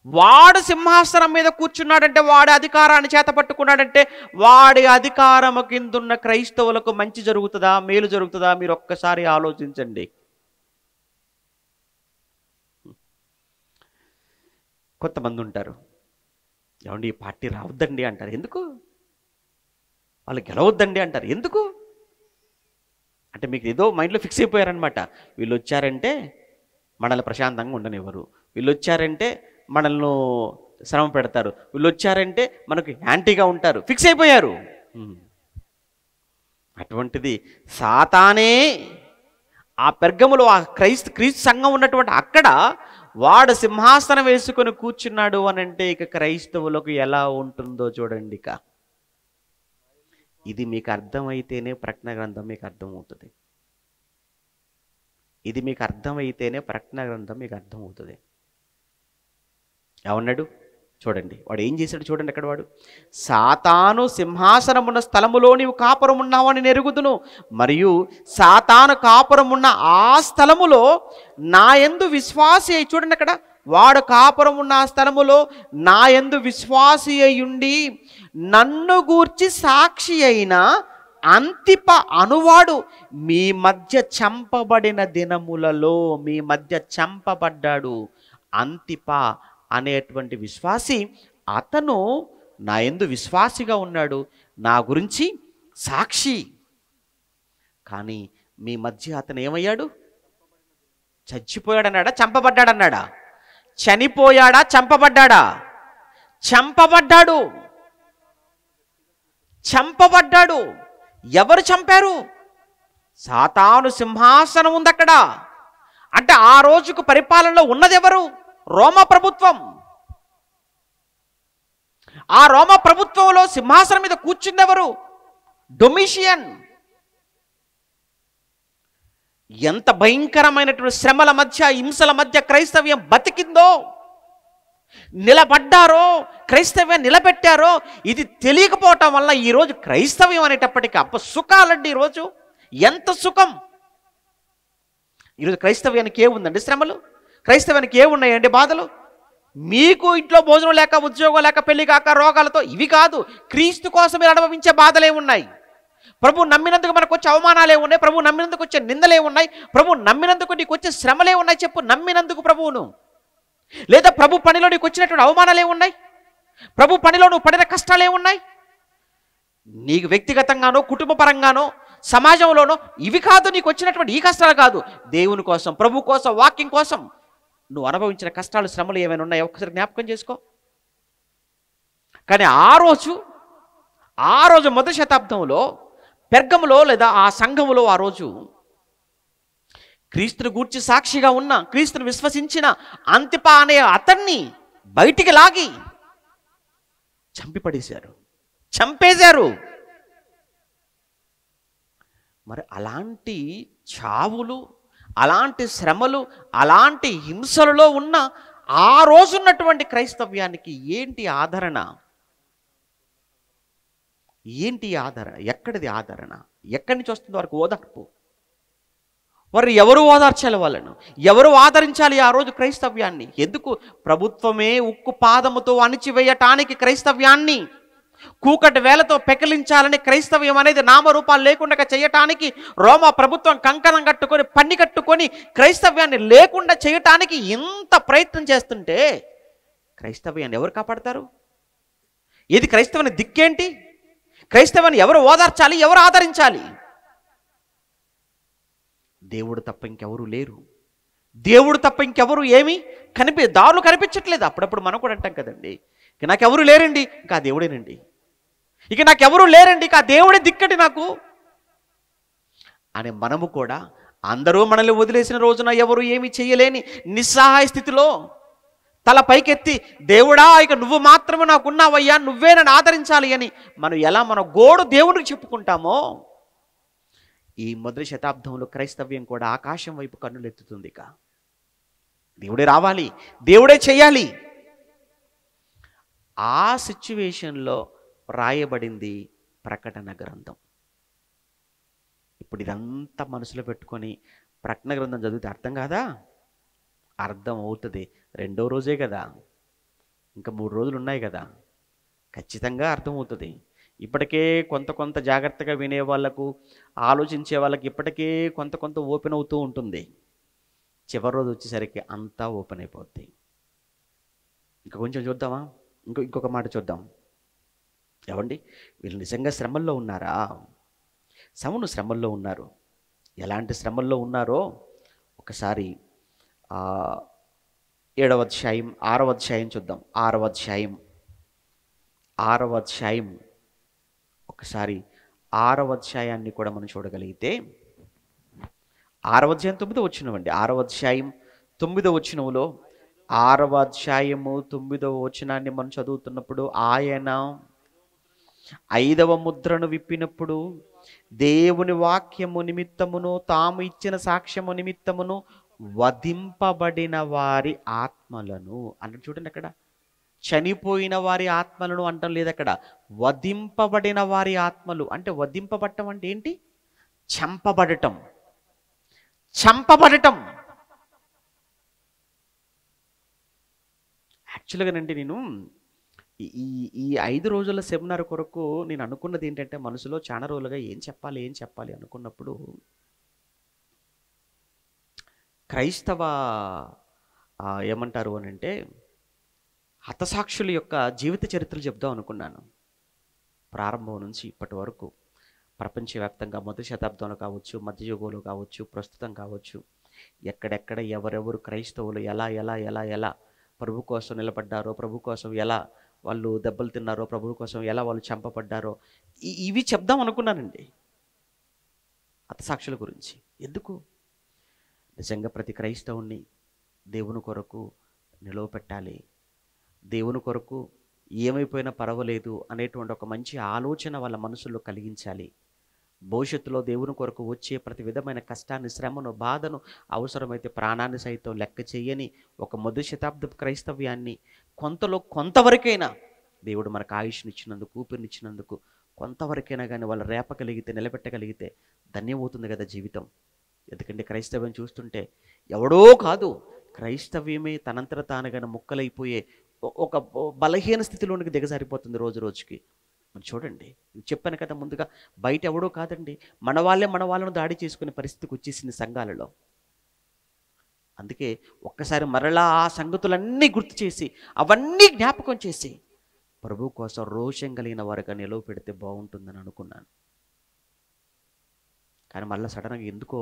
వాడు సింహాసనం మీద కూర్చున్నాడంటే, వాడి అధికారాన్ని చేత పట్టుకున్నాడంటే, వాడి అధికారము కిందున్న క్రైస్తవులకు మంచి జరుగుతుందా, మేలు జరుగుతుందా? మీరు ఒక్కసారి ఆలోచించండి. కొంతమంది ఉంటారు, ఏమండి ఈ పార్టీ రావద్దండి అంటారు. ఎందుకు? వాళ్ళు గెలవద్దండి అంటారు. ఎందుకు అంటే మీకు ఏదో మైండ్లో ఫిక్స్ అయిపోయారనమాట. వీళ్ళు వచ్చారంటే మనల్ని ప్రశాంతంగా ఉండనివ్వరు, వీళ్ళు వచ్చారంటే మనల్ని శ్రమ పెడతారు, వీళ్ళు వచ్చారంటే మనకు యాంటీగా ఉంటారు. ఫిక్స్ అయిపోయారు. అటువంటిది సాతానే ఆ పెర్గములో ఆ క్రీస్తు సంఘం ఉన్నటువంటి అక్కడ వాడు సింహాసనం వేసుకొని కూర్చున్నాడు అని అంటే ఇక క్రైస్తవులకు ఎలా ఉంటుందో చూడండి. ఇక ఇది మీకు అర్థమైతేనే ప్రకటన గ్రంథం మీకు అర్థమవుతుంది. ఇది మీకు అర్థమైతేనే ప్రకటన గ్రంథం మీకు అర్థమవుతుంది. ఏమన్నాడు చూడండి, వాడు ఏం చేశాడు చూడండి. అక్కడ వాడు, సాతాను సింహాసనమున్న స్థలములో నీవు కాపురం ఉన్నావని నెరుగుదును, మరియు సాతాను కాపురమున్న ఆ స్థలములో నా యందు విశ్వాసి అయి, చూడండి అక్కడ వాడు కాపురం ఉన్న ఆ స్థలములో నా యందు విశ్వాసి అయ్యుండి నన్ను గూర్చి సాక్షి అయిన అంతిప అనువాడు మీ మధ్య చంపబడిన దినములలో, మీ మధ్య చంపబడ్డాడు. అంతిప అనేటువంటి విశ్వాసి, అతను నా యందు విశ్వాసిగా ఉన్నాడు, నా గురించి సాక్షి. కానీ మీ మధ్య అతను ఏమయ్యాడు? చచ్చిపోయాడన్నాడా, చంపబడ్డాడన్నాడా? చనిపోయాడా, చంపబడ్డాడా? చంపబడ్డాడు. చంపబడ్డాడు. ఎవరు చంపారు? సాతాను సింహాసనం ఉంది అక్కడ. అంటే ఆ రోజుకు పరిపాలనలో ఉన్నది ఎవరు? రోమా ప్రభుత్వం. ఆ రోమా ప్రభుత్వంలో సింహాసనం మీద కూర్చుందెవరు? డొమిషియన్. ఎంత భయంకరమైనటువంటి శ్రమల మధ్య, హింసల మధ్య క్రైస్తవ్యం బతికిందో, నిలబడ్డారో, క్రైస్తవ్యాన్ని నిలబెట్టారో, ఇది తెలియకపోవటం వల్ల ఈరోజు క్రైస్తవ్యం అనేటప్పటికీ సుఖాలండి. ఈరోజు ఎంత సుఖం! ఈరోజు క్రైస్తవ్యానికి ఏముందండి శ్రమలు? క్రైస్తవానికి ఏమున్నాయండి బాధలు? మీకు ఇంట్లో భోజనం లేక, ఉద్యోగం లేక, పెళ్లి కాక, రోగాలతో, ఇవి కాదు. క్రీస్తు కోసం మీరు అనుభవించే బాధలే ఉన్నాయి. ప్రభు నమ్మినందుకు మనకు వచ్చే అవమానాలే ఉన్నాయి, ప్రభు నమ్మినందుకు వచ్చే నిందలే ఉన్నాయి, ప్రభు నమ్మినందుకు నీకు వచ్చే శ్రమలే ఉన్నాయి. చెప్పు, నమ్మినందుకు ప్రభువును. లేదా ప్రభు పనిలో నీకు వచ్చినటువంటి అవమానాలే ఉన్నాయి, ప్రభు పనిలో నువ్వు పడిన కష్టాలే ఉన్నాయి. నీకు వ్యక్తిగతంగానో, కుటుంబ పరంగానో, సమాజంలోనో ఇవి కాదు నీకు వచ్చినటువంటి ఈ కష్టాలు కాదు. దేవుని కోసం, ప్రభు కోసం, వాక్యం కోసం నువ్వు అనుభవించిన కష్టాలు, శ్రమలు ఏమైనా ఉన్నాయో ఒక్కసారి జ్ఞాపకం చేసుకో. కానీ ఆ రోజు మొదటి శతాబ్దంలో పెర్గములో లేదా ఆ సంఘములో ఆ రోజు క్రీస్తుని గూర్చి సాక్షిగా ఉన్న, క్రీస్తుని విశ్వసించిన అంతిప అనే అతన్ని బయటికి లాగి చంపేశారు. మరి అలాంటి చావులు, అలాంటి శ్రమలు, అలాంటి హింసలలో ఉన్న ఆ రోజున్నటువంటి క్రైస్తవ్యానికి ఏంటి ఆదరణ? ఎక్కడిది ఆదరణ? ఎక్కడి నుంచి వస్తుంది వారికి ఓదార్పు? వారు ఎవరు ఓదార్చాలి? వాళ్ళను ఎవరు ఆదరించాలి ఆ రోజు క్రైస్తవ్యాన్ని? ఎందుకు? ప్రభుత్వమే ఉక్కు పాదముతో అణిచివేయటానికి క్రైస్తవ్యాన్ని కూకటి వేలతో పెకిలించాలని, క్రైస్తవ్యం అనేది నామరూపాలు లేకుండా చేయటానికి రోమా ప్రభుత్వం కంకణం కట్టుకొని, పన్ని కట్టుకొని క్రైస్తవ్యాన్ని లేకుండా చేయటానికి ఇంత ప్రయత్నం చేస్తుంటే క్రైస్తవ్యాన్ని ఎవరు కాపాడతారు? ఏది క్రైస్తవాన్ని దిక్కేంటి? క్రైస్తవాన్ని ఎవరు ఓదార్చాలి? ఎవరు ఆదరించాలి? దేవుడు తప్ప ఇంకెవరు లేరు. దేవుడు తప్ప ఇంకెవరు ఏమి దారులు కనిపించట్లేదు. అప్పుడప్పుడు మనం కూడా అంటాం కదండి, ఇక నాకెవరు లేరండి, ఇంకా దేవుడేనండి. ఇక నాకెవరు లేరండి, ఇక దేవుడే దిక్కటి నాకు అని మనము కూడా అందరూ మనల్ని వదిలేసిన రోజున ఎవరు ఏమి చేయలేని నిస్సహాయ స్థితిలో తల పైకెత్తి, దేవుడా ఇక నువ్వు మాత్రమే నాకున్నావయ్యా, నువ్వే నన్ను ఆదరించాలి అని మనం ఎలా మన గోడు దేవుడికి చెప్పుకుంటామో, ఈ మొదటి శతాబ్దంలో క్రైస్తవ్యం కూడా ఆకాశం వైపు కన్నులెత్తుతుంది. ఇక దేవుడే రావాలి, దేవుడే చేయాలి. ఆ సిచ్యువేషన్లో రాయబడింది ప్రకటన గ్రంథం. ఇప్పుడు ఇదంతా మనసులో పెట్టుకొని ప్రకటన గ్రంథం చదివితే అర్థం కాదా? అర్థం అవుతుంది. రెండో రోజే కదా, ఇంకా 3 రోజులు ఉన్నాయి కదా, ఖచ్చితంగా అర్థమవుతుంది. ఇప్పటికే కొంత జాగ్రత్తగా వినే వాళ్ళకు, ఆలోచించే వాళ్ళకి ఇప్పటికే కొంత ఓపెన్ అవుతూ ఉంటుంది. చివరి రోజు వచ్చేసరికి అంతా ఓపెన్ అయిపోద్ది. ఇంకా కొంచెం చూద్దామా? ఇంకొక మాట చూద్దాం. ఏమండి, వీళ్ళు నిజంగా శ్రమల్లో ఉన్నారా? సమును శ్రమల్లో ఉన్నారు. ఎలాంటి శ్రమల్లో ఉన్నారో ఒకసారి 7వ అధ్యాయం 6వ అధ్యాయం చూద్దాం. 6వ అధ్యాయం ఒకసారి 6వ అధ్యాయాన్ని కూడా మనం చూడగలిగితే, 6వ అధ్యాయం 9వ వచనం అండి. 6వ అధ్యాయం 9వ వచనంలో, 6వ అధ్యాయము 9వ వచనాన్ని మనం చదువుతున్నప్పుడు, ఆయన 5వ ముద్రను విప్పినప్పుడు దేవుని వాక్యము నిమిత్తమును తాము ఇచ్చిన సాక్ష్యము నిమిత్తమును వధింపబడిన వారి ఆత్మలను అన్నట్టు చూడండి. అక్కడ చనిపోయిన వారి ఆత్మలను అంటం లేదు, అక్కడ వధింపబడిన వారి ఆత్మలు. అంటే వధింపబడటం అంటే ఏంటి? చంపబడటం. యాక్చువల్గానండి, నేను ఈ 5 రోజుల సెమినార్ కొరకు నేను అనుకున్నది ఏంటంటే, మనసులో చాలా రోజులుగా ఏం చెప్పాలి అనుకున్నప్పుడు, క్రైస్తవ ఏమంటారు అని అంటే హతసాక్షుల యొక్క జీవిత చరిత్రలు చెప్దాం అనుకున్నాను. ప్రారంభం నుంచి ఇప్పటి వరకు ప్రపంచవ్యాప్తంగా మొదటి శతాబ్దంలో కావచ్చు, మధ్యయుగంలో కావచ్చు, ప్రస్తుతం కావచ్చు, ఎక్కడెక్కడ ఎవరెవరు క్రైస్తవులు ఎలా ప్రభు కోసం నిలబడ్డారో, ప్రభు కోసం ఎలా వాళ్ళు దెబ్బలు తిన్నారో, ప్రభు కోసం ఎలా వాళ్ళు చంపబడ్డారో, ఇవి చెప్దాం అనుకున్నానండి. హతసాక్షుల గురించి ఎందుకు? నిజంగా ప్రతి క్రైస్తవుని దేవుని కొరకు నిలవపెట్టాలి, దేవుని కొరకు ఏమైపోయినా పర్వాలేదు అనేటువంటి ఒక మంచి ఆలోచన వాళ్ళ మనసుల్లో కలిగించాలి. భవిష్యత్తులో దేవుని కొరకు వచ్చే ప్రతి విధమైన కష్టాన్ని, శ్రమను, బాధను, అవసరమైతే ప్రాణాన్ని సైతం లెక్క చేయని ఒక మొదటి శతాబ్దపు క్రైస్తవ్యాన్ని కొంతవరకైనా దేవుడు మనకు ఆయుష్నిచ్చినందుకు, ఊపిరినిచ్చినందుకు కొంతవరకైనా కానీ వాళ్ళు రేపగలిగితే, నిలబెట్టగలిగితే ధన్యమవుతుంది కదా జీవితం. ఎందుకంటే క్రైస్తవ్యం చూస్తుంటే ఎవడో కాదు, క్రైస్తవ్యమే తనంతట తానుగానే ముక్కలైపోయే ఒక బలహీన స్థితిలోనికి దిగజారిపోతుంది రోజు రోజుకి. మరి చూడండి, చెప్పాను కదా ముందుగా, బయట ఎవడో కాదండి, మన వాళ్ళను దాడి చేసుకునే పరిస్థితికి వచ్చేసింది సంఘాలలో. అందుకే ఒక్కసారి మరలా ఆ సంగతులన్నీ గుర్తు చేసి, అవన్నీ జ్ఞాపకం చేసి, ప్రభు కోసం రోషం కలిగిన వారుగా నిలవ పెడితే బాగుంటుందని అనుకున్నాను. కానీ మళ్ళీ సడన్గా ఎందుకో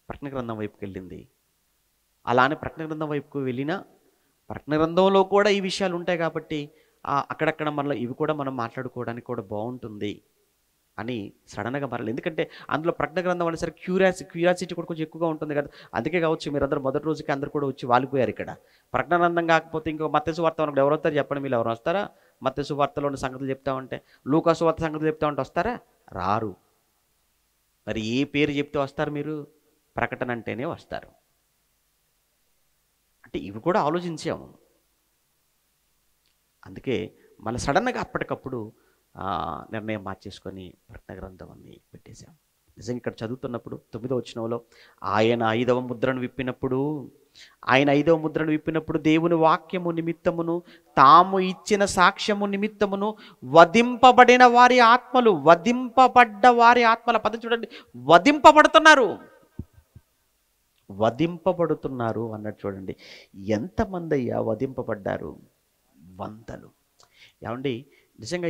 ప్రకటన గ్రంథం వైపుకి వెళ్ళింది. అలానే ప్రకటన గ్రంథం వైపుకు వెళ్ళినా, ప్రకటన గ్రంథంలో కూడా ఈ విషయాలు ఉంటాయి కాబట్టి అక్కడక్కడ మనలో ఇవి కూడా మనం మాట్లాడుకోవడానికి కూడా బాగుంటుంది. అని సడన్గా మారాలి. ఎందుకంటే అందులో ప్రకటన గ్రంథం అనేసరికి క్యూరియాసిటీ కూడా కొంచెం ఎక్కువగా ఉంటుంది కదా. అందుకే కావచ్చు మీరందరూ మొదటి రోజుకి అందరూ కూడా వచ్చి వాలిపోయారు ఇక్కడ. ప్రకటన గ్రంథం కాకపోతే ఇంకో మత్తయి సువార్త ఉన్నప్పుడు ఎవరు వస్తారు చెప్పండి? మీరు ఎవరు వస్తారా? మత్తయి సువార్తలో ఉన్న సంగతులు చెప్తామంటే, లూకా సువార్త సంగతులు చెప్తామంటే వస్తారా? రారు. మరి ఏ పేరు చెప్తే వస్తారు మీరు? ప్రకటన అంటేనే వస్తారు. అంటే ఇవి కూడా ఆలోచించాము. అందుకే మళ్ళీ సడన్గా అప్పటికప్పుడు నిర్ణయం మార్చేసుకొని ప్రకటన గ్రంథం అన్ని పెట్టేశాం. నిజంగా ఇక్కడ చదువుతున్నప్పుడు 9వ వచనంలో ఆయన ఐదవ ముద్రను విప్పినప్పుడు దేవుని వాక్యము నిమిత్తమును తాము ఇచ్చిన సాక్ష్యము నిమిత్తమును వధింపబడ్డ వారి ఆత్మల పదం చూడండి, వధింపబడుతున్నారు అన్నట్టు చూడండి. ఎంతమంది అయ్యా వధింపబడ్డారు? వందలు. ఏమండి నిజంగా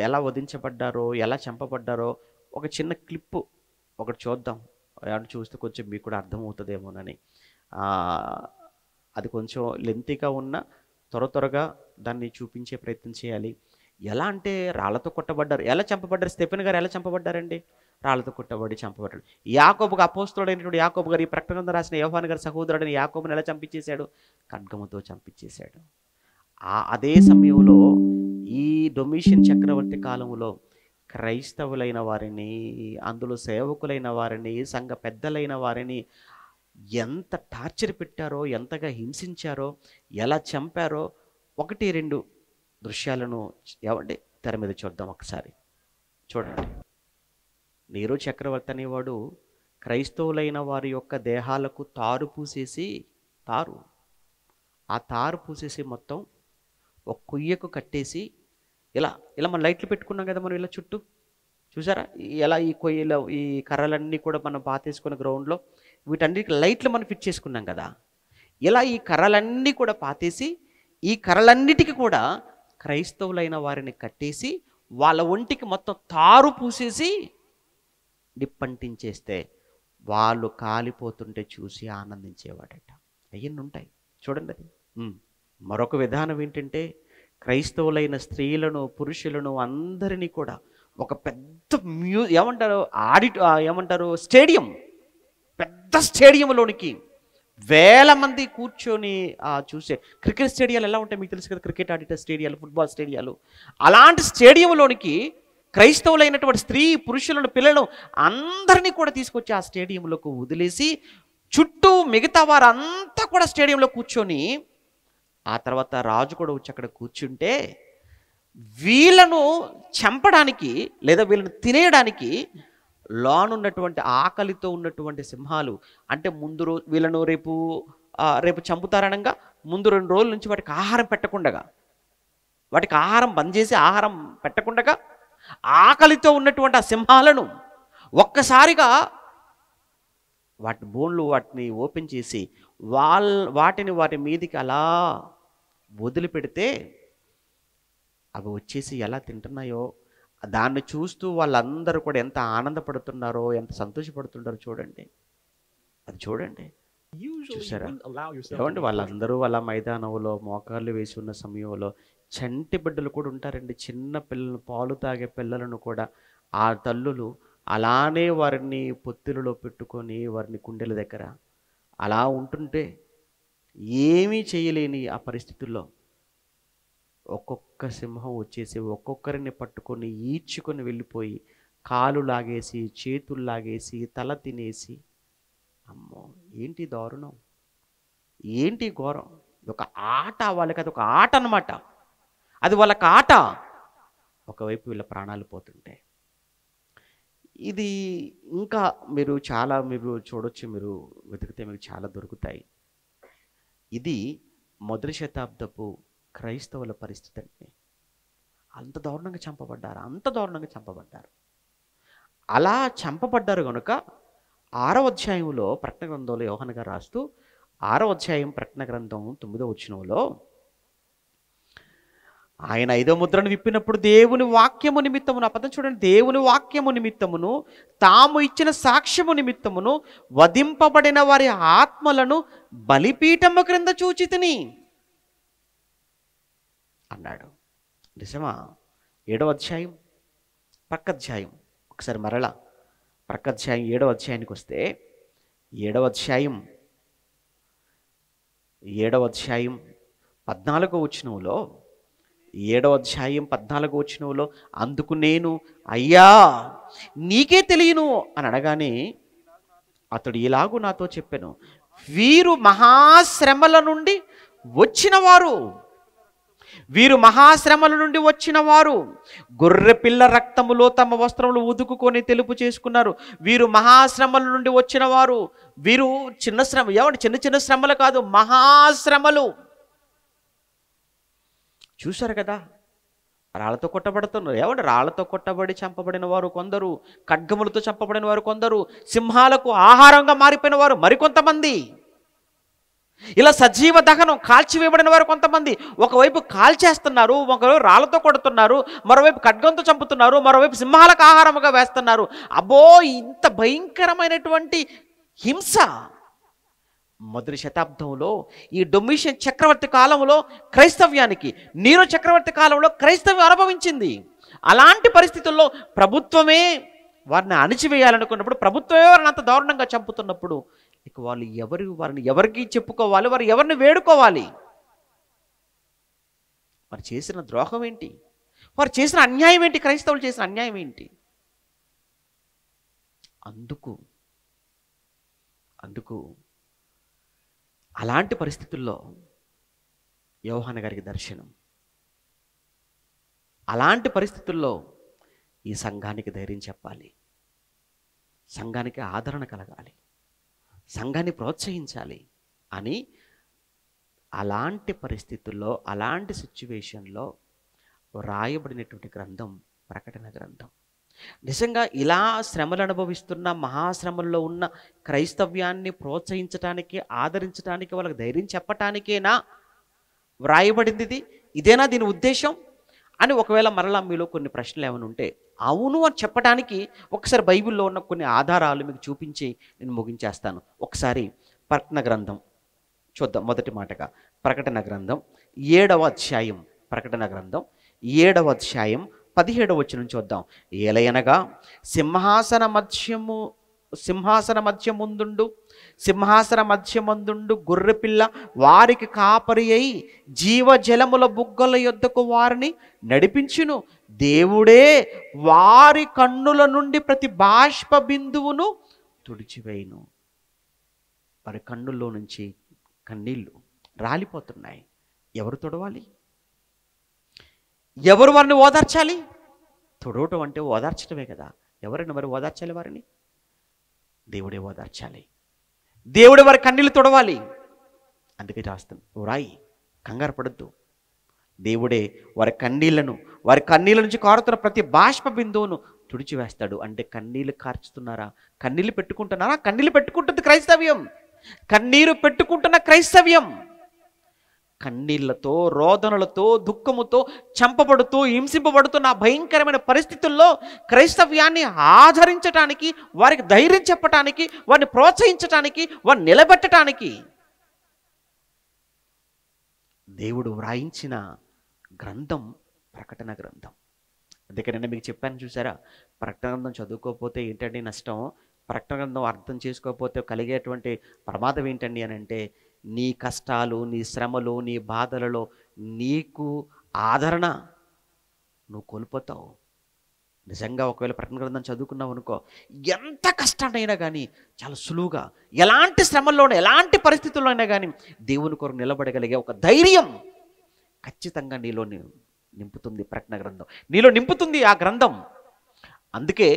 ఎలా వధించబడ్డారో, ఎలా చంపబడ్డారో ఒక చిన్న క్లిప్పు ఒకటి చూద్దాం. ఏమంటే చూస్తే కొంచెం మీకు కూడా అర్థమవుతుందేమోనని. అది కొంచెం లెంతీగా ఉన్న త్వరగా దాన్ని చూపించే ప్రయత్నం చేయాలి. ఎలా అంటే రాళ్లతో కొట్టబడ్డారు. ఎలా చంపబడ్డారు? స్టెఫెన్ గారు ఎలా చంపబడ్డారండి? రాళ్లతో కొట్టబడి చంపబడ్డాడు. యాకోబుకు అపోస్తలుడైనటువంటి యాకోబు గారు, ఈ ప్రకటన గ్రంథం రాసిన యోహాను గారి సహోదరుడైన యాకోబుని ఎలా చంపించేశాడు? ఖడ్గముతో చంపించేశాడు. అదే సమయంలో ఈ డొమిషియన్ చక్రవర్తి కాలంలో క్రైస్తవులైన వారిని, అందులో సేవకులైన వారిని, సంఘ పెద్దలైన వారిని ఎంత టార్చర్ పెట్టారో, ఎంతగా హింసించారో, ఎలా చంపారో 1-2 దృశ్యాలను ఏమండి తెర మీద చూద్దాం ఒకసారి. చూడండి. నీరో చక్రవర్తి అనేవాడు క్రైస్తవులైన వారి యొక్క దేహాలకు తారు పూసేసి మొత్తం ఒక కొయ్యకు కట్టేసి ఇలా మనం లైట్లు పెట్టుకున్నాం కదా మనం ఇలా చుట్టూ, చూసారా ఎలా ఈ కొయ్యలో ఈ కర్రలన్నీ కూడా మనం పాతేసుకున్న గ్రౌండ్లో వీటన్నిటికి లైట్లు మనం ఫిట్ చేసుకున్నాం కదా. ఇలా ఈ కర్రలన్నీ కూడా పాతేసి ఈ కర్రలన్నిటికీ కూడా క్రైస్తవులైన వారిని కట్టేసి వాళ్ళ ఒంటికి మొత్తం తారు పూసేసి నిప్పంటించేస్తే వాళ్ళు కాలిపోతుంటే చూసి ఆనందించేవాడట. అవన్నీ ఉంటాయి చూడండి. అది మరొక విధానం ఏంటంటే క్రైస్తవులైన స్త్రీలను, పురుషులను అందరినీ కూడా ఒక పెద్ద స్టేడియం, పెద్ద స్టేడియంలోనికి వేల మంది కూర్చొని చూసే క్రికెట్ స్టేడియాలు ఎలా ఉంటాయి మీకు తెలుసు కదా. క్రికెట్ ఆడే స్టేడియాలు, ఫుట్బాల్ స్టేడియాలు, అలాంటి స్టేడియంలోనికి క్రైస్తవులైనటువంటి స్త్రీ, పురుషులను, పిల్లలను అందరినీ కూడా తీసుకొచ్చి ఆ స్టేడియంలోకి వదిలేసి చుట్టూ మిగతా వారంతా కూడా స్టేడియంలో కూర్చొని, ఆ తర్వాత రాజు కూడా వచ్చి అక్కడ కూర్చుంటే వీళ్ళను చంపడానికి లేదా వీళ్ళను తినేయడానికి లోనున్నటువంటి ఆకలితో ఉన్నటువంటి సింహాలు, అంటే ముందు రోజు వీళ్ళను రేపు చంపుతారనగా ముందు 2 రోజుల నుంచి వాటికి ఆహారం పెట్టకుండగా, వాటికి ఆహారం బంద్ చేసి ఆహారం పెట్టకుండగా ఆకలితో ఉన్నటువంటి ఆ సింహాలను ఒక్కసారిగా వాటి బోన్లు వాటిని ఓపెన్ చేసి వాటిని వాటి మీదికి అలా వదిలిపెడితే అవి వచ్చేసి ఎలా తింటున్నాయో దాన్ని చూస్తూ వాళ్ళందరూ కూడా ఎంత ఆనందపడుతున్నారో, ఎంత సంతోషపడుతున్నారో చూడండి. అది చూడండి. చూసారా ఏమండి? వాళ్ళందరూ అలా మైదానంలో మోకాళ్ళు వేసి ఉన్న సమయంలో చంటి బిడ్డలు కూడా ఉంటారండి. చిన్న పిల్లలను, పాలు తాగే పిల్లలను కూడా ఆ తల్లులు అలానే వారిని పొత్తిలలో పెట్టుకొని వారిని కుండెల దగ్గర అలా ఉంటుంటే ఏమీ చేయలేని ఆ పరిస్థితుల్లో ఒక్కొక్క సింహం వచ్చేసి ఒక్కొక్కరిని పట్టుకొని ఈడ్చుకొని వెళ్ళిపోయి కాలు లాగేసి, చేతులు లాగేసి, తల తినేసి, అమ్మో ఏంటి దారుణం, ఏంటి ఘోరం. ఒక ఆట వాళ్ళకి, అది ఒక ఆట అన్నమాట. అది వాళ్ళకి ఆట. ఒకవైపు వీళ్ళ ప్రాణాలు పోతుంటే ఇది ఇంకా మీరు చూడొచ్చు, మీరు వెతికితే మీకు చాలా దొరుకుతాయి. ఇది మొదటి శతాబ్దపు క్రైస్తవుల పరిస్థితి అంటే అంత దారుణంగా చంపబడ్డారు. అలా చంపబడ్డారు కనుక 6వ అధ్యాయంలో ప్రకటన గ్రంథంలో యోహాను గారు రాస్తూ 6వ అధ్యాయం ప్రకటన గ్రంథం 9వ వచనంలో ఆయన 5వ ముద్రను విప్పినప్పుడు దేవుని వాక్యము నిమిత్తమును, ఆ పదం చూడండి, దేవుని వాక్యము నిమిత్తమును తాము ఇచ్చిన సాక్ష్యము నిమిత్తమును వధింపబడిన వారి ఆత్మలను బలిపీఠము క్రింద చూచితిని అన్నాడు. నిజమా? 7వ అధ్యాయం ప్రక్కధ్యాయం ఒకసారి మరలా ప్రక్కధ్యాయం 7వ అధ్యాయానికి వస్తే 7వ అధ్యాయం 14వ వచనంలో 7వ అధ్యాయం 14వ వచనంలో అందుకు నేను అయ్యా నీకే తెలియను అని అనగానే అతడు ఇలాగూ నాతో చెప్పాను, వీరు మహాశ్రమల నుండి వచ్చిన వారు గొర్రె పిల్ల రక్తములో తమ వస్త్రములు ఉదుకుకొని తెలుపు చేసుకున్నారు. వీరు మహాశ్రమల నుండి వచ్చిన వారు. వీరు చిన్న శ్రమ, ఏమంటే చిన్న చిన్న శ్రమలు కాదు, మహాశ్రమలు. చూశారు కదా, రాళ్లతో కొట్టబడుతున్నారు. ఏమంటే రాళ్లతో కొట్టబడి చంపబడిన వారు కొందరు, ఖడ్గములతో చంపబడిన వారు కొందరు, సింహాలకు ఆహారంగా మారిపోయిన వారు మరికొంతమంది, ఇలా సజీవ దహనం కాల్చివేయబడిన వారు కొంతమంది. ఒకవైపు కాల్చేస్తున్నారు, ఒకవైపు రాళ్లతో కొడుతున్నారు, మరోవైపు ఖడ్గంతో చంపుతున్నారు, మరోవైపు సింహాలకు ఆహారముగా వేస్తున్నారు. అబ్బో, ఇంత భయంకరమైనటువంటి హింస మొదటి శతాబ్దంలో ఈ డొమిషియన్ చక్రవర్తి కాలంలో క్రైస్తవ్యానికి, నీరో చక్రవర్తి కాలంలో క్రైస్తవ్యం అనుభవించింది. అలాంటి పరిస్థితుల్లో ప్రభుత్వమే వారిని అణిచివేయాలనుకున్నప్పుడు, ప్రభుత్వమే వారిని అంత దారుణంగా చంపుతున్నప్పుడు ఇక వాళ్ళు వారిని ఎవరికి చెప్పుకోవాలి, వారు ఎవరిని వేడుకోవాలి? వారు చేసిన ద్రోహం ఏంటి? వారు చేసిన అన్యాయం ఏంటి? క్రైస్తవులు చేసిన అన్యాయం ఏంటి? అందుకు అలాంటి పరిస్థితుల్లో యోహాను గారికి దర్శనం. అలాంటి పరిస్థితుల్లో ఈ సంఘానికి ధైర్యం చెప్పాలి, సంఘానికి ఆదరణ కలగాలి, సంఘాన్ని ప్రోత్సహించాలి అని అలాంటి పరిస్థితుల్లో, అలాంటి సిచ్యువేషన్లో రాయబడినటువంటి గ్రంథం ప్రకటన గ్రంథం. నిజంగా ఇలా శ్రమలు అనుభవిస్తున్న, మహాశ్రమల్లో ఉన్న క్రైస్తవ్యాన్ని ప్రోత్సహించడానికి, ఆదరించడానికి, వాళ్ళకి ధైర్యం చెప్పటానికేనా వ్రాయబడింది ఇది? ఇదేనా దీని ఉద్దేశం అని ఒకవేళ మరలా మీలో కొన్ని ప్రశ్నలు ఏమైనా ఉంటే, అవును అని చెప్పడానికి ఒకసారి బైబిల్లో ఉన్న కొన్ని ఆధారాలు మీకు చూపించి నేను ముగించేస్తాను. ఒకసారి ప్రకటన గ్రంథం చూద్దాం. మొదటి మాటగా ప్రకటన గ్రంథం 7వ అధ్యాయం, ప్రకటన గ్రంథం 7వ అధ్యాయం 17వ వచనం చూద్దాం. ఏలయనగా సింహాసన మధ్యమందుండు గొర్రెపిల్ల వారికి కాపరి అయి జీవజలముల బుగ్గల యొద్దకు వారిని నడిపించును. దేవుడే వారి కన్నుల నుండి ప్రతి బాష్ప బిందువును తుడిచివేయును. వారి కన్నుల్లో నుంచి కన్నీళ్లు రాలిపోతున్నాయి. ఎవరు తొడవాలి? ఎవరు వారిని ఓదార్చాలి? తొడవటం అంటే ఓదార్చడమే కదా. ఎవరైనా మరి ఓదార్చాలి వారిని? దేవుడే ఓదార్చాలి, దేవుడే వారి కన్నీళ్లు తొడవాలి. అందుకే రాస్తాను, రాయి, కంగారు పడద్దు. దేవుడే వారి కన్నీళ్ళ నుంచి కారుతున్న ప్రతి బాష్ప బిందువును తుడిచివేస్తాడు. అంటే కన్నీళ్ళు కార్చుతున్నారా? కన్నీళ్ళు పెట్టుకుంటున్నారా? కన్నీళ్ళు పెట్టుకుంటుంది క్రైస్తవ్యం. కన్నీరు పెట్టుకుంటున్న క్రైస్తవ్యం కన్నీళ్లతో, రోదనలతో, దుఃఖముతో చంపబడుతూ, హింసింపబడుతున్న భయంకరమైన పరిస్థితుల్లో క్రైస్తవ్యాన్ని ఆదరించటానికి, వారికి ధైర్యం చెప్పటానికి, వారిని ప్రోత్సహించటానికి, వారిని నిలబెట్టడానికి దేవుడు వ్రాయించిన గ్రంథం ప్రకటన గ్రంథం. అందుకే నేను మీకు చెప్పాను చూసారా, ప్రకటన గ్రంథం చదువుకోకపోతే ఏంటండి నష్టం? ప్రకటన గ్రంథం అర్థం చేసుకోకపోతే కలిగేటువంటి ప్రమాదం ఏంటండి అని అంటే, నీ కష్టాలు, నీ శ్రమలు, నీ బాధలలో నీకు ఆదరణ నువ్వు కోల్పోతావు. నిజంగా ఒకవేళ ప్రకటన గ్రంథం చదువుకున్నావు అనుకో, ఎంత కష్టాన్నైనా కానీ చాలా సులువుగా, ఎలాంటి శ్రమల్లోనే, ఎలాంటి పరిస్థితుల్లో అయినా కానీ దేవుని కొరకు నిలబడగలిగే ఒక ధైర్యం ఖచ్చితంగా నీలో నింపుతుంది ప్రకటన గ్రంథం, నీలో నింపుతుంది ఆ గ్రంథం. అందుకే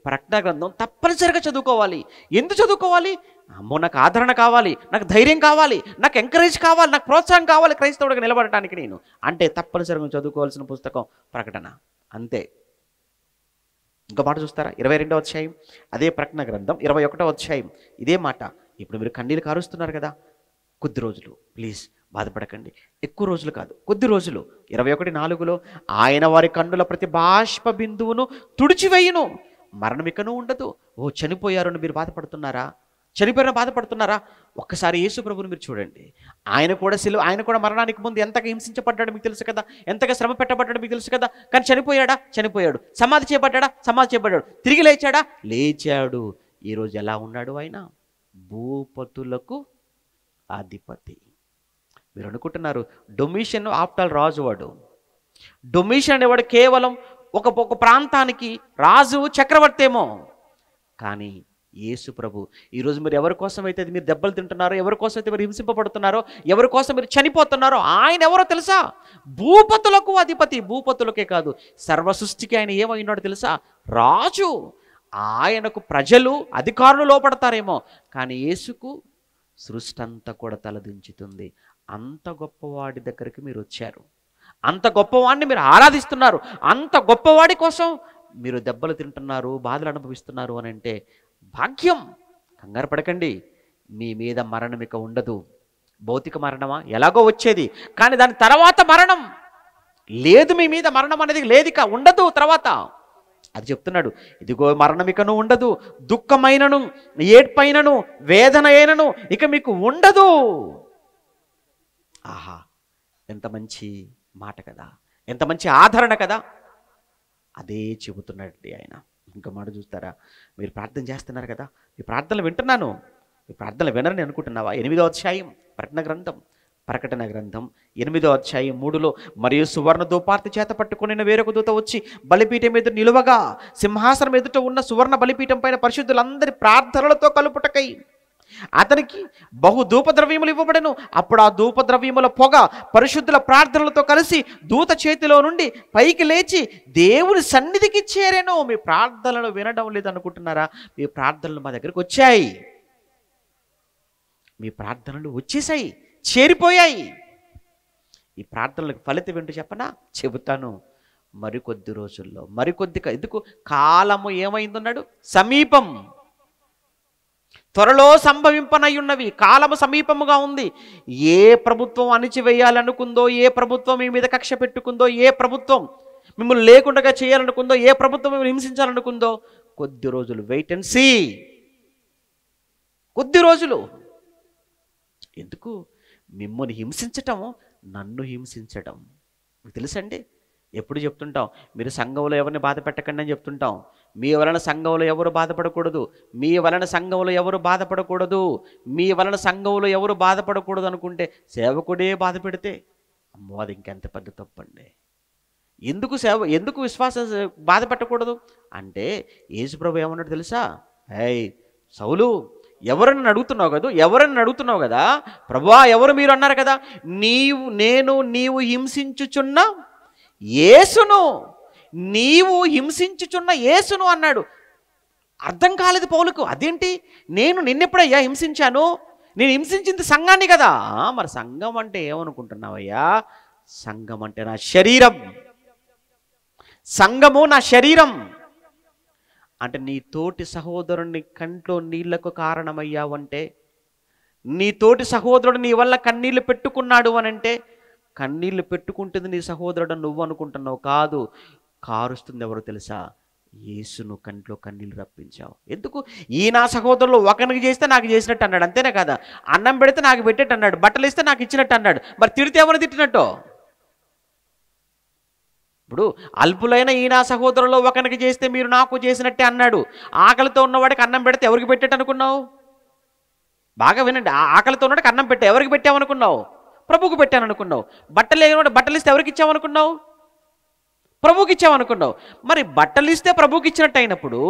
ప్రకటన గ్రంథం తప్పనిసరిగా చదువుకోవాలి. ఎందుకు చదువుకోవాలి? అమ్మో, నాకు ఆదరణ కావాలి, నాకు ధైర్యం కావాలి, నాకు ఎంకరేజ్ కావాలి, నాకు ప్రోత్సాహం కావాలి క్రైస్తవుడిగా నిలబడటానికి నేను అంటే తప్పనిసరిగా చదువుకోవాల్సిన పుస్తకం ప్రకటన. అంతే. ఇంకో మాట చూస్తారా? 22వ అధ్యాయం అదే ప్రకటన గ్రంథం 21వ అధ్యాయం ఇదే మాట. ఇప్పుడు మీరు కన్నీళ్ళు కారుస్తున్నారు కదా, కొద్ది రోజులు ప్లీజ్ బాధపడకండి, ఎక్కువ రోజులు కాదు, కొద్ది రోజులు. 21:4 ఆయన వారి కన్నుల ప్రతి బాష్ప బిందువును తుడిచివేయును, మరణం ఇకను ఉండదు. ఓ చనిపోయారు అని మీరు బాధపడుతున్నారా? చనిపోయిన బాధపడుతున్నారా? ఒక్కసారి యేసు ప్రభువుని మీరు చూడండి. ఆయన కూడా మరణానికి ముందు ఎంతగా హింసించబడ్డాడు మీకు తెలుసు కదా, ఎంతగా శ్రమ పెట్టబడ్డాడు మీకు తెలుసు కదా. కానీ చనిపోయాడా? చనిపోయాడు. సమాధి చేయబడ్డాడా? సమాధి చేయబడ్డాడు. తిరిగి లేచాడా? లేచాడు. ఈరోజు ఎలా ఉన్నాడు ఆయన? భూపతులకు అధిపతి. మీరు అనుకుంటున్నారు డొమిషన్ ఆఫ్టర్ రాజు వాడు. డొమిషన్ అనేవాడు కేవలం ఒక ప్రాంతానికి రాజు, చక్రవర్తి ఏమో. కానీ యేసు ప్రభు ఈరోజు మీరు ఎవరి కోసం అయితే మీరు దెబ్బలు తింటున్నారో, ఎవరి కోసం అయితే మీరు హింసింపబడుతున్నారో, ఎవరి కోసం మీరు చనిపోతున్నారో, ఆయన ఎవరో తెలుసా? భూపతులకు అధిపతి. భూపతులకే కాదు, సర్వ సృష్టికి ఆయన ఏమైనాడో తెలుసా? రాజు. ఆయనకు ప్రజలు, అధికారులు లోపడతారేమో, కానీ యేసుకు సృష్టి అంతా కూడా తలదించుతుంది. అంత గొప్పవాడి దగ్గరికి మీరు వచ్చారు, అంత గొప్పవాడిని మీరు ఆరాధిస్తున్నారు, అంత గొప్పవాడి కోసం మీరు దెబ్బలు తింటున్నారు, బాధలు అనుభవిస్తున్నారు అని అంటే భాగ్యం. కంగారు పడకండి, మీ మీద మరణం ఇక ఉండదు. భౌతిక మరణమా? ఎలాగో వచ్చేది, కానీ దాని తర్వాత మరణం లేదు. మీ మీద మరణం అనేది లేదు, ఇక ఉండదు తర్వాత. అది చెప్తున్నాడు, ఇదిగో మరణం ఇకను ఉండదు, దుఃఖమైనను, ఏడ్పైనను, వేదన అయినను ఇక మీకు ఉండదు. ఆహా, ఎంత మంచి మాట కదా, ఎంత మంచి ఆదరణ కదా. అదే చెబుతున్నట్టు ఆయన. ఇంకా మాట చూస్తారా? మీరు ప్రార్థన చేస్తున్నారు కదా, మీ ప్రార్థనలు వింటున్నాను, మీ ప్రార్థనలు వినరని అనుకుంటున్నావా? 8వ అధ్యాయం ప్రకటన గ్రంథం 8వ అధ్యాయం 3లో, మరియు సువర్ణ ధూపార్తి చేత పట్టుకుని వేరొక దూత వచ్చి బలిపీఠం ఎదుట నిలువగా, సింహాసనం ఎదుట ఉన్న సువర్ణ బలిపీఠం పైన పరిశుద్ధులందరి ప్రార్థనలతో కలుపుటకై అతనికి బహు ధూపద్రవ్యములు ఇవ్వబడెను. అప్పుడు ఆ ధూపద్రవ్యముల పొగ పరిశుద్ధుల ప్రార్థనలతో కలిసి దూత చేతిలో నుండి పైకి లేచి దేవుని సన్నిధికి చేరెను. మీ ప్రార్థనలు వినడం లేదనుకుంటున్నారా? మీ ప్రార్థనలు మా దగ్గరకు వచ్చాయి, మీ ప్రార్థనలు వచ్చేసాయి, చేరిపోయాయి. ఈ ప్రార్థనలకు ఫలితం ఏంటో చెప్పనా? చెబుతాను. మరికొద్ది రోజుల్లో, ఎందుకు కాలము ఏమైందన్నాడు? సమీపం, త్వరలో సంభవింపనయ్యున్నవి. కాలము సమీపముగా ఉంది. ఏ ప్రభుత్వం అణిచివేయాలనుకుందో, ఏ ప్రభుత్వం మీ మీద కక్ష పెట్టుకుందో, ఏ ప్రభుత్వం మిమ్మల్ని లేకుండా చేయాలనుకుందో, ఏ ప్రభుత్వం మిమ్మల్ని హింసించాలనుకుందో, కొద్ది రోజులు వెయిట్ అండ్ సీ. కొద్ది రోజులు. ఎందుకు? మిమ్మల్ని హింసించటం, నన్ను హింసించటం. మీకు తెలుసండి, ఎప్పుడు చెప్తుంటాం, మీరు సంఘంలో ఎవరిని బాధ పెట్టకండి అని చెప్తుంటాం. మీ వలన సంఘంలో ఎవరు బాధపడకూడదు, మీ వలన సంఘంలో ఎవరు బాధపడకూడదు, మీ వలన సంఘంలో ఎవరు బాధపడకూడదు అనుకుంటే సేవకుడే బాధ పెడితే అమ్మో, అది ఇంకెంత పెద్ద తప్పండి. ఎందుకు విశ్వాసం బాధ పెట్టకూడదు అంటే, యేసుప్రభు ఏమన్నాడు తెలుసా? సౌలు, ఎవరని అడుగుతున్నావు కదా, ప్రభువా ఎవరు మీరు అన్నారు కదా, నీవు హింసించుచున్న యేసును, నీవు హింసించుచున్న యేసును అన్నాడు. అర్థం కాలేదు పౌలుకు. అదేంటి, నేను నిన్నెప్పుడయ్యా హింసించాను? నేను హింసించింది సంఘాన్ని కదా. మరి సంఘం అంటే ఏమనుకుంటున్నావయ్యా? సంఘం అంటే నా శరీరం, సంఘము నా శరీరం. అంటే నీ తోటి సహోదరుని కంట్లో నీళ్లకు కారణమయ్యావంటే, నీ తోటి సహోదరుడు నీ వల్ల కన్నీళ్లు పెట్టుకున్నాడు అనంటే, కన్నీళ్లు పెట్టుకుంటుంది నీ సహోదరుడు నువ్వు అనుకుంటున్నావు కాదు, కారుస్తుంది ఎవరో తెలుసా? యేసును కంట్లో కన్నీళ్ళు రప్పించావు. ఎందుకు? ఈ నా సహోదరులు ఒకరికి చేస్తే నాకు చేసినట్టు అన్నాడు, అంతేనా కదా? అన్నం పెడితే నాకు పెట్టేట్టు అన్నాడు, బట్టలు ఇస్తే నాకు ఇచ్చినట్టు అన్నాడు. మరి తిడితే ఎవరు తిట్టినట్టు? ఇప్పుడు అల్పులైన ఈ నా సహోదరులు ఒకరికి చేస్తే మీరు నాకు చేసినట్టే అన్నాడు. ఆకలితో ఉన్నవాడికి అన్నం పెడితే ఎవరికి పెట్టేట్టు అనుకున్నావు? బాగా వినండి, ఆకలితో ఉన్నవాడికి అన్నం పెట్టా, ఎవరికి పెట్టావనుకున్నావు? ప్రభువుకు పెట్టాను అనుకున్నావు. బట్టలు లేనివాడు బట్టలు ఇస్తే ఎవరికి ఇచ్చావనుకున్నావు? ప్రభువుకి ఇచ్చావనుకున్నావు. మరి బట్టలు ఇస్తే ప్రభువుకి ఇచ్చినట్టు అయినప్పుడు,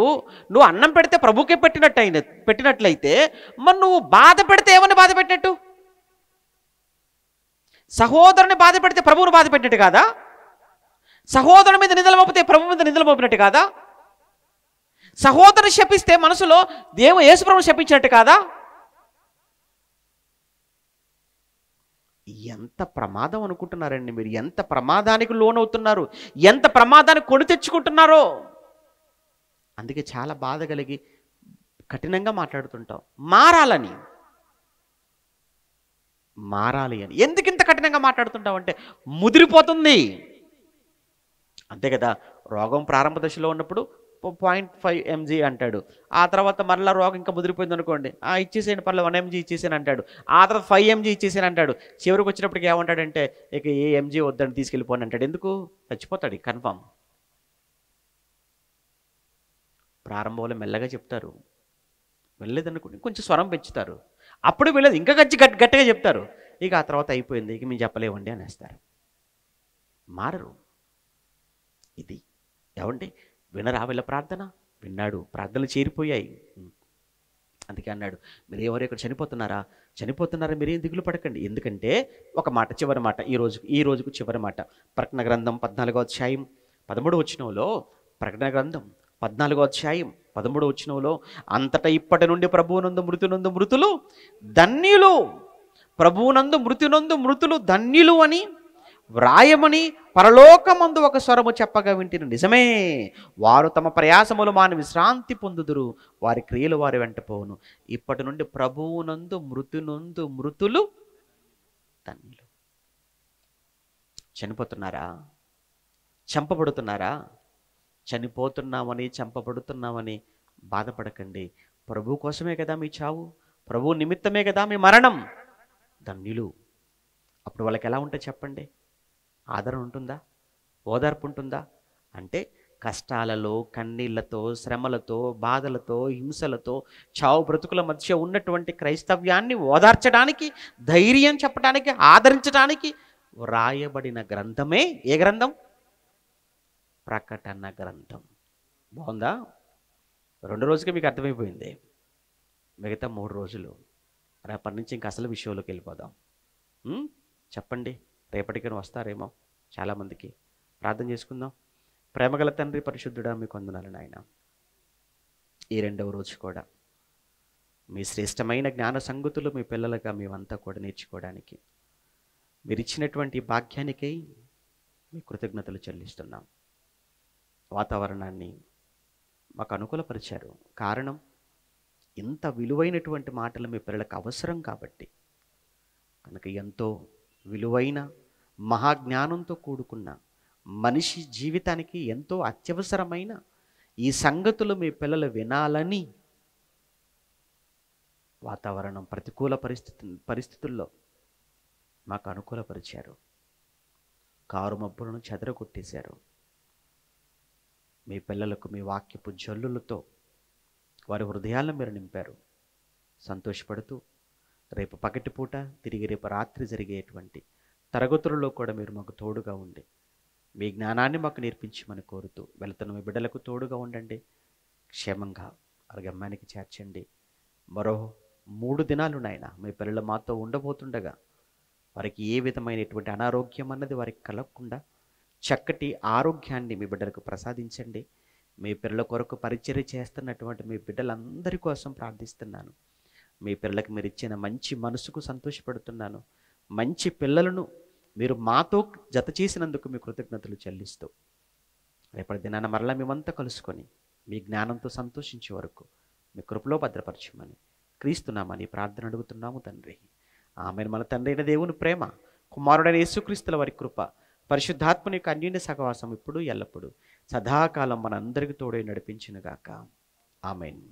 నువ్వు అన్నం పెడితే ప్రభువుకే పెట్టినట్లయితే, మరి నువ్వు బాధ పెడితే ఏమని బాధ పెట్టినట్టు? సహోదరుని బాధ పెడితే ప్రభువును బాధ పెట్టినట్టు కాదా? సహోదరుని మీద నిందలు మోపితే ప్రభు మీద నిందలు మోపినట్టు కాదా? సహోదరుని శపిస్తే మనసులో యేసుప్రభుని శపించినట్టు కాదా? ఎంత ప్రమాదం అనుకుంటున్నారండి మీరు? ఎంత ప్రమాదానికి లోనవుతున్నారు, ఎంత ప్రమాదాన్ని కొని తెచ్చుకుంటున్నారో. అందుకే చాలా బాధ కలిగి కఠినంగా మాట్లాడుతుంటాం, మారాలి అని. ఎందుకు ఇంత కఠినంగా మాట్లాడుతుంటాం అంటే, ముదిరిపోతుంది అంతే కదా. రోగం ప్రారంభ దశలో ఉన్నప్పుడు 0.5 mg అంటాడు. ఆ తర్వాత మరలా రోగం ఇంకా ముదిరిపోయింది అనుకోండి, ఇచ్చేసేయండి పర్లేదు 1 mg ఇచ్చేసాను అంటాడు. ఆ తర్వాత 5 mg ఇచ్చేసాను అంటాడు. చివరికి వచ్చినప్పటికి ఏమంటాడంటే ఇక ఏ ఎంజీ వద్దని తీసుకెళ్ళిపోండి అంటాడు. ఎందుకు? చచ్చిపోతాడు కన్ఫామ్. ప్రారంభంలో మెల్లగా చెప్తారు, వెళ్ళలేదనుకోండి కొంచెం స్వరం పెంచుతారు, అప్పుడు వెళ్ళదు ఇంకా గట్టిగా చెప్తారు. ఇక ఆ తర్వాత అయిపోయింది, ఇక మేము చెప్పలేమండి అనేస్తారు. మారరు. ఇది ఏమండి, వినరా వీళ్ళ ప్రార్థన? విన్నాడు, ప్రార్థనలు చేరిపోయాయి. అందుకే అన్నాడు, మీరు ఎవరు చనిపోతున్నారా మీరేం దిగులు పడకండి. ఎందుకంటే ఒక మాట, చివరి మాట, ఈ రోజుకు చివరి మాట. ప్రకటన గ్రంథం 14వ అధ్యాయం 13వ వచనంలో, ప్రకటన గ్రంథం 14వ అధ్యాయం 13వ వచనంలో, అంతటా ఇప్పటి నుండి ప్రభువునందు మృతులు ధన్యులు, ప్రభువునందు మృతులు ధన్యులు అని వ్రాయమని పరలోకమందు ఒక స్వరము చెప్పగా వింటిని. నిజమే, వారు తమ ప్రయాసములు మాని విశ్రాంతి పొందుదురు, వారి క్రియలు వారి వెంట పోవును. ఇప్పటి నుండి ప్రభువునందు మృతులు ధన్యులు. చనిపోతున్నారా? చంపబడుతున్నారా? చనిపోతున్నామని చంపబడుతున్నామని బాధపడకండి. ప్రభు కోసమే కదా మీ చావు, ప్రభు నిమిత్తమే కదా మీ మరణం. ధన్యులు. అప్పుడు వాళ్ళకి ఎలా ఉంటుంది చెప్పండి? ఆదరణ ఉంటుందా? ఓదార్పు ఉంటుందా? అంటే కష్టాలలో, కన్నీళ్లతో, శ్రమలతో, బాధలతో, హింసలతో, చావు బ్రతుకుల మధ్య ఉన్నటువంటి క్రైస్తవ్యాన్ని ఓదార్చడానికి, ధైర్యం చెప్పడానికి, ఆదరించడానికి వ్రాయబడిన గ్రంథమే ఏ గ్రంథం? ప్రకటన గ్రంథం. బాగుందా? 2 రోజులకి మీకు అర్థమైపోయింది. మిగతా 3 రోజులు రేపటి నుంచి ఇంకా అసలు విషయంలోకి వెళ్ళిపోదాం. చెప్పండి, రేపటికైనా వస్తారేమో చాలామందికి. ప్రార్థన చేసుకుందాం. ప్రేమగల తండ్రి, పరిశుద్ధుడా, మీకు వందనాలు నాయన. ఈ 2వ రోజు కూడా మీ శ్రేష్టమైన జ్ఞాన సంగతులు మీ పిల్లలుగా మేమంతా కూడా నేర్చుకోవడానికి మీరు ఇచ్చినటువంటి భాగ్యానికై మీ కృతజ్ఞతలు చెల్లిస్తున్నాం. వాతావరణాన్ని మాకు అనుకూలపరిచారు. కారణం, ఇంత విలువైనటువంటి మాటలు మీ పిల్లలకు అవసరం కాబట్టి. కనుక ఎంతో విలువైన మహాజ్ఞానంతో కూడుకున్న మనిషి జీవితానికి ఎంతో అత్యవసరమైన ఈ సంగతులు మీ పిల్లలు వినాలని వాతావరణం ప్రతికూల పరిస్థితుల్లో మాకు అనుకూలపరిచారు. కారు మబ్బులను చెదరగొట్టేశారు. మీ పిల్లలకు మీ వాక్యపు జల్లులతో వారి హృదయాలను మీరు నింపారు. సంతోషపడుతూ రేపు పగటిపూట, తిరిగి రేపు రాత్రి జరిగేటువంటి తరగతులలో కూడా మీరు మాకు తోడుగా ఉండి మీ జ్ఞానాన్ని మాకు నేర్పించమని కోరుతూ వెళుతున్న మీ బిడ్డలకు తోడుగా ఉండండి. క్షేమంగా వారి గమ్యానికి చేర్చండి. మరో 3 దినాలు నాయన మీ పిల్లలు మాతో ఉండబోతుండగా వారికి ఏ విధమైనటువంటి అనారోగ్యం అన్నది వారికి కలగకుండా చక్కటి ఆరోగ్యాన్ని మీ బిడ్డలకు ప్రసాదించండి. మీ పిల్లల కొరకు పరిచర్య చేస్తున్నటువంటి మీ బిడ్డలందరి కోసం ప్రార్థిస్తున్నాను. మీ పిల్లలకు మీరు ఇచ్చిన మంచి మనసుకు సంతోషపడుతున్నాను. మంచి పిల్లలను మీరు మాతో జత చేసినందుకు మీ కృతజ్ఞతలు చెల్లిస్తూ రేపటి దినాన మరలా మేమంతా కలుసుకొని మీ జ్ఞానంతో సంతోషించే వరకు మీ కృపలో భద్రపరచమని క్రీస్తున్నామని ప్రార్థన అడుగుతున్నాము తండ్రి. ఆమెను. మన తండ్రి అయిన దేవుని ప్రేమ, కుమారుడైన యేసుక్రీస్తుల వారి కృప, పరిశుద్ధాత్మని యొక్క అన్యోన్య సహవాసం ఇప్పుడు ఎల్లప్పుడు సదాకాలం మనందరికీ తోడై నడిపించునుగాక. ఆమేన్.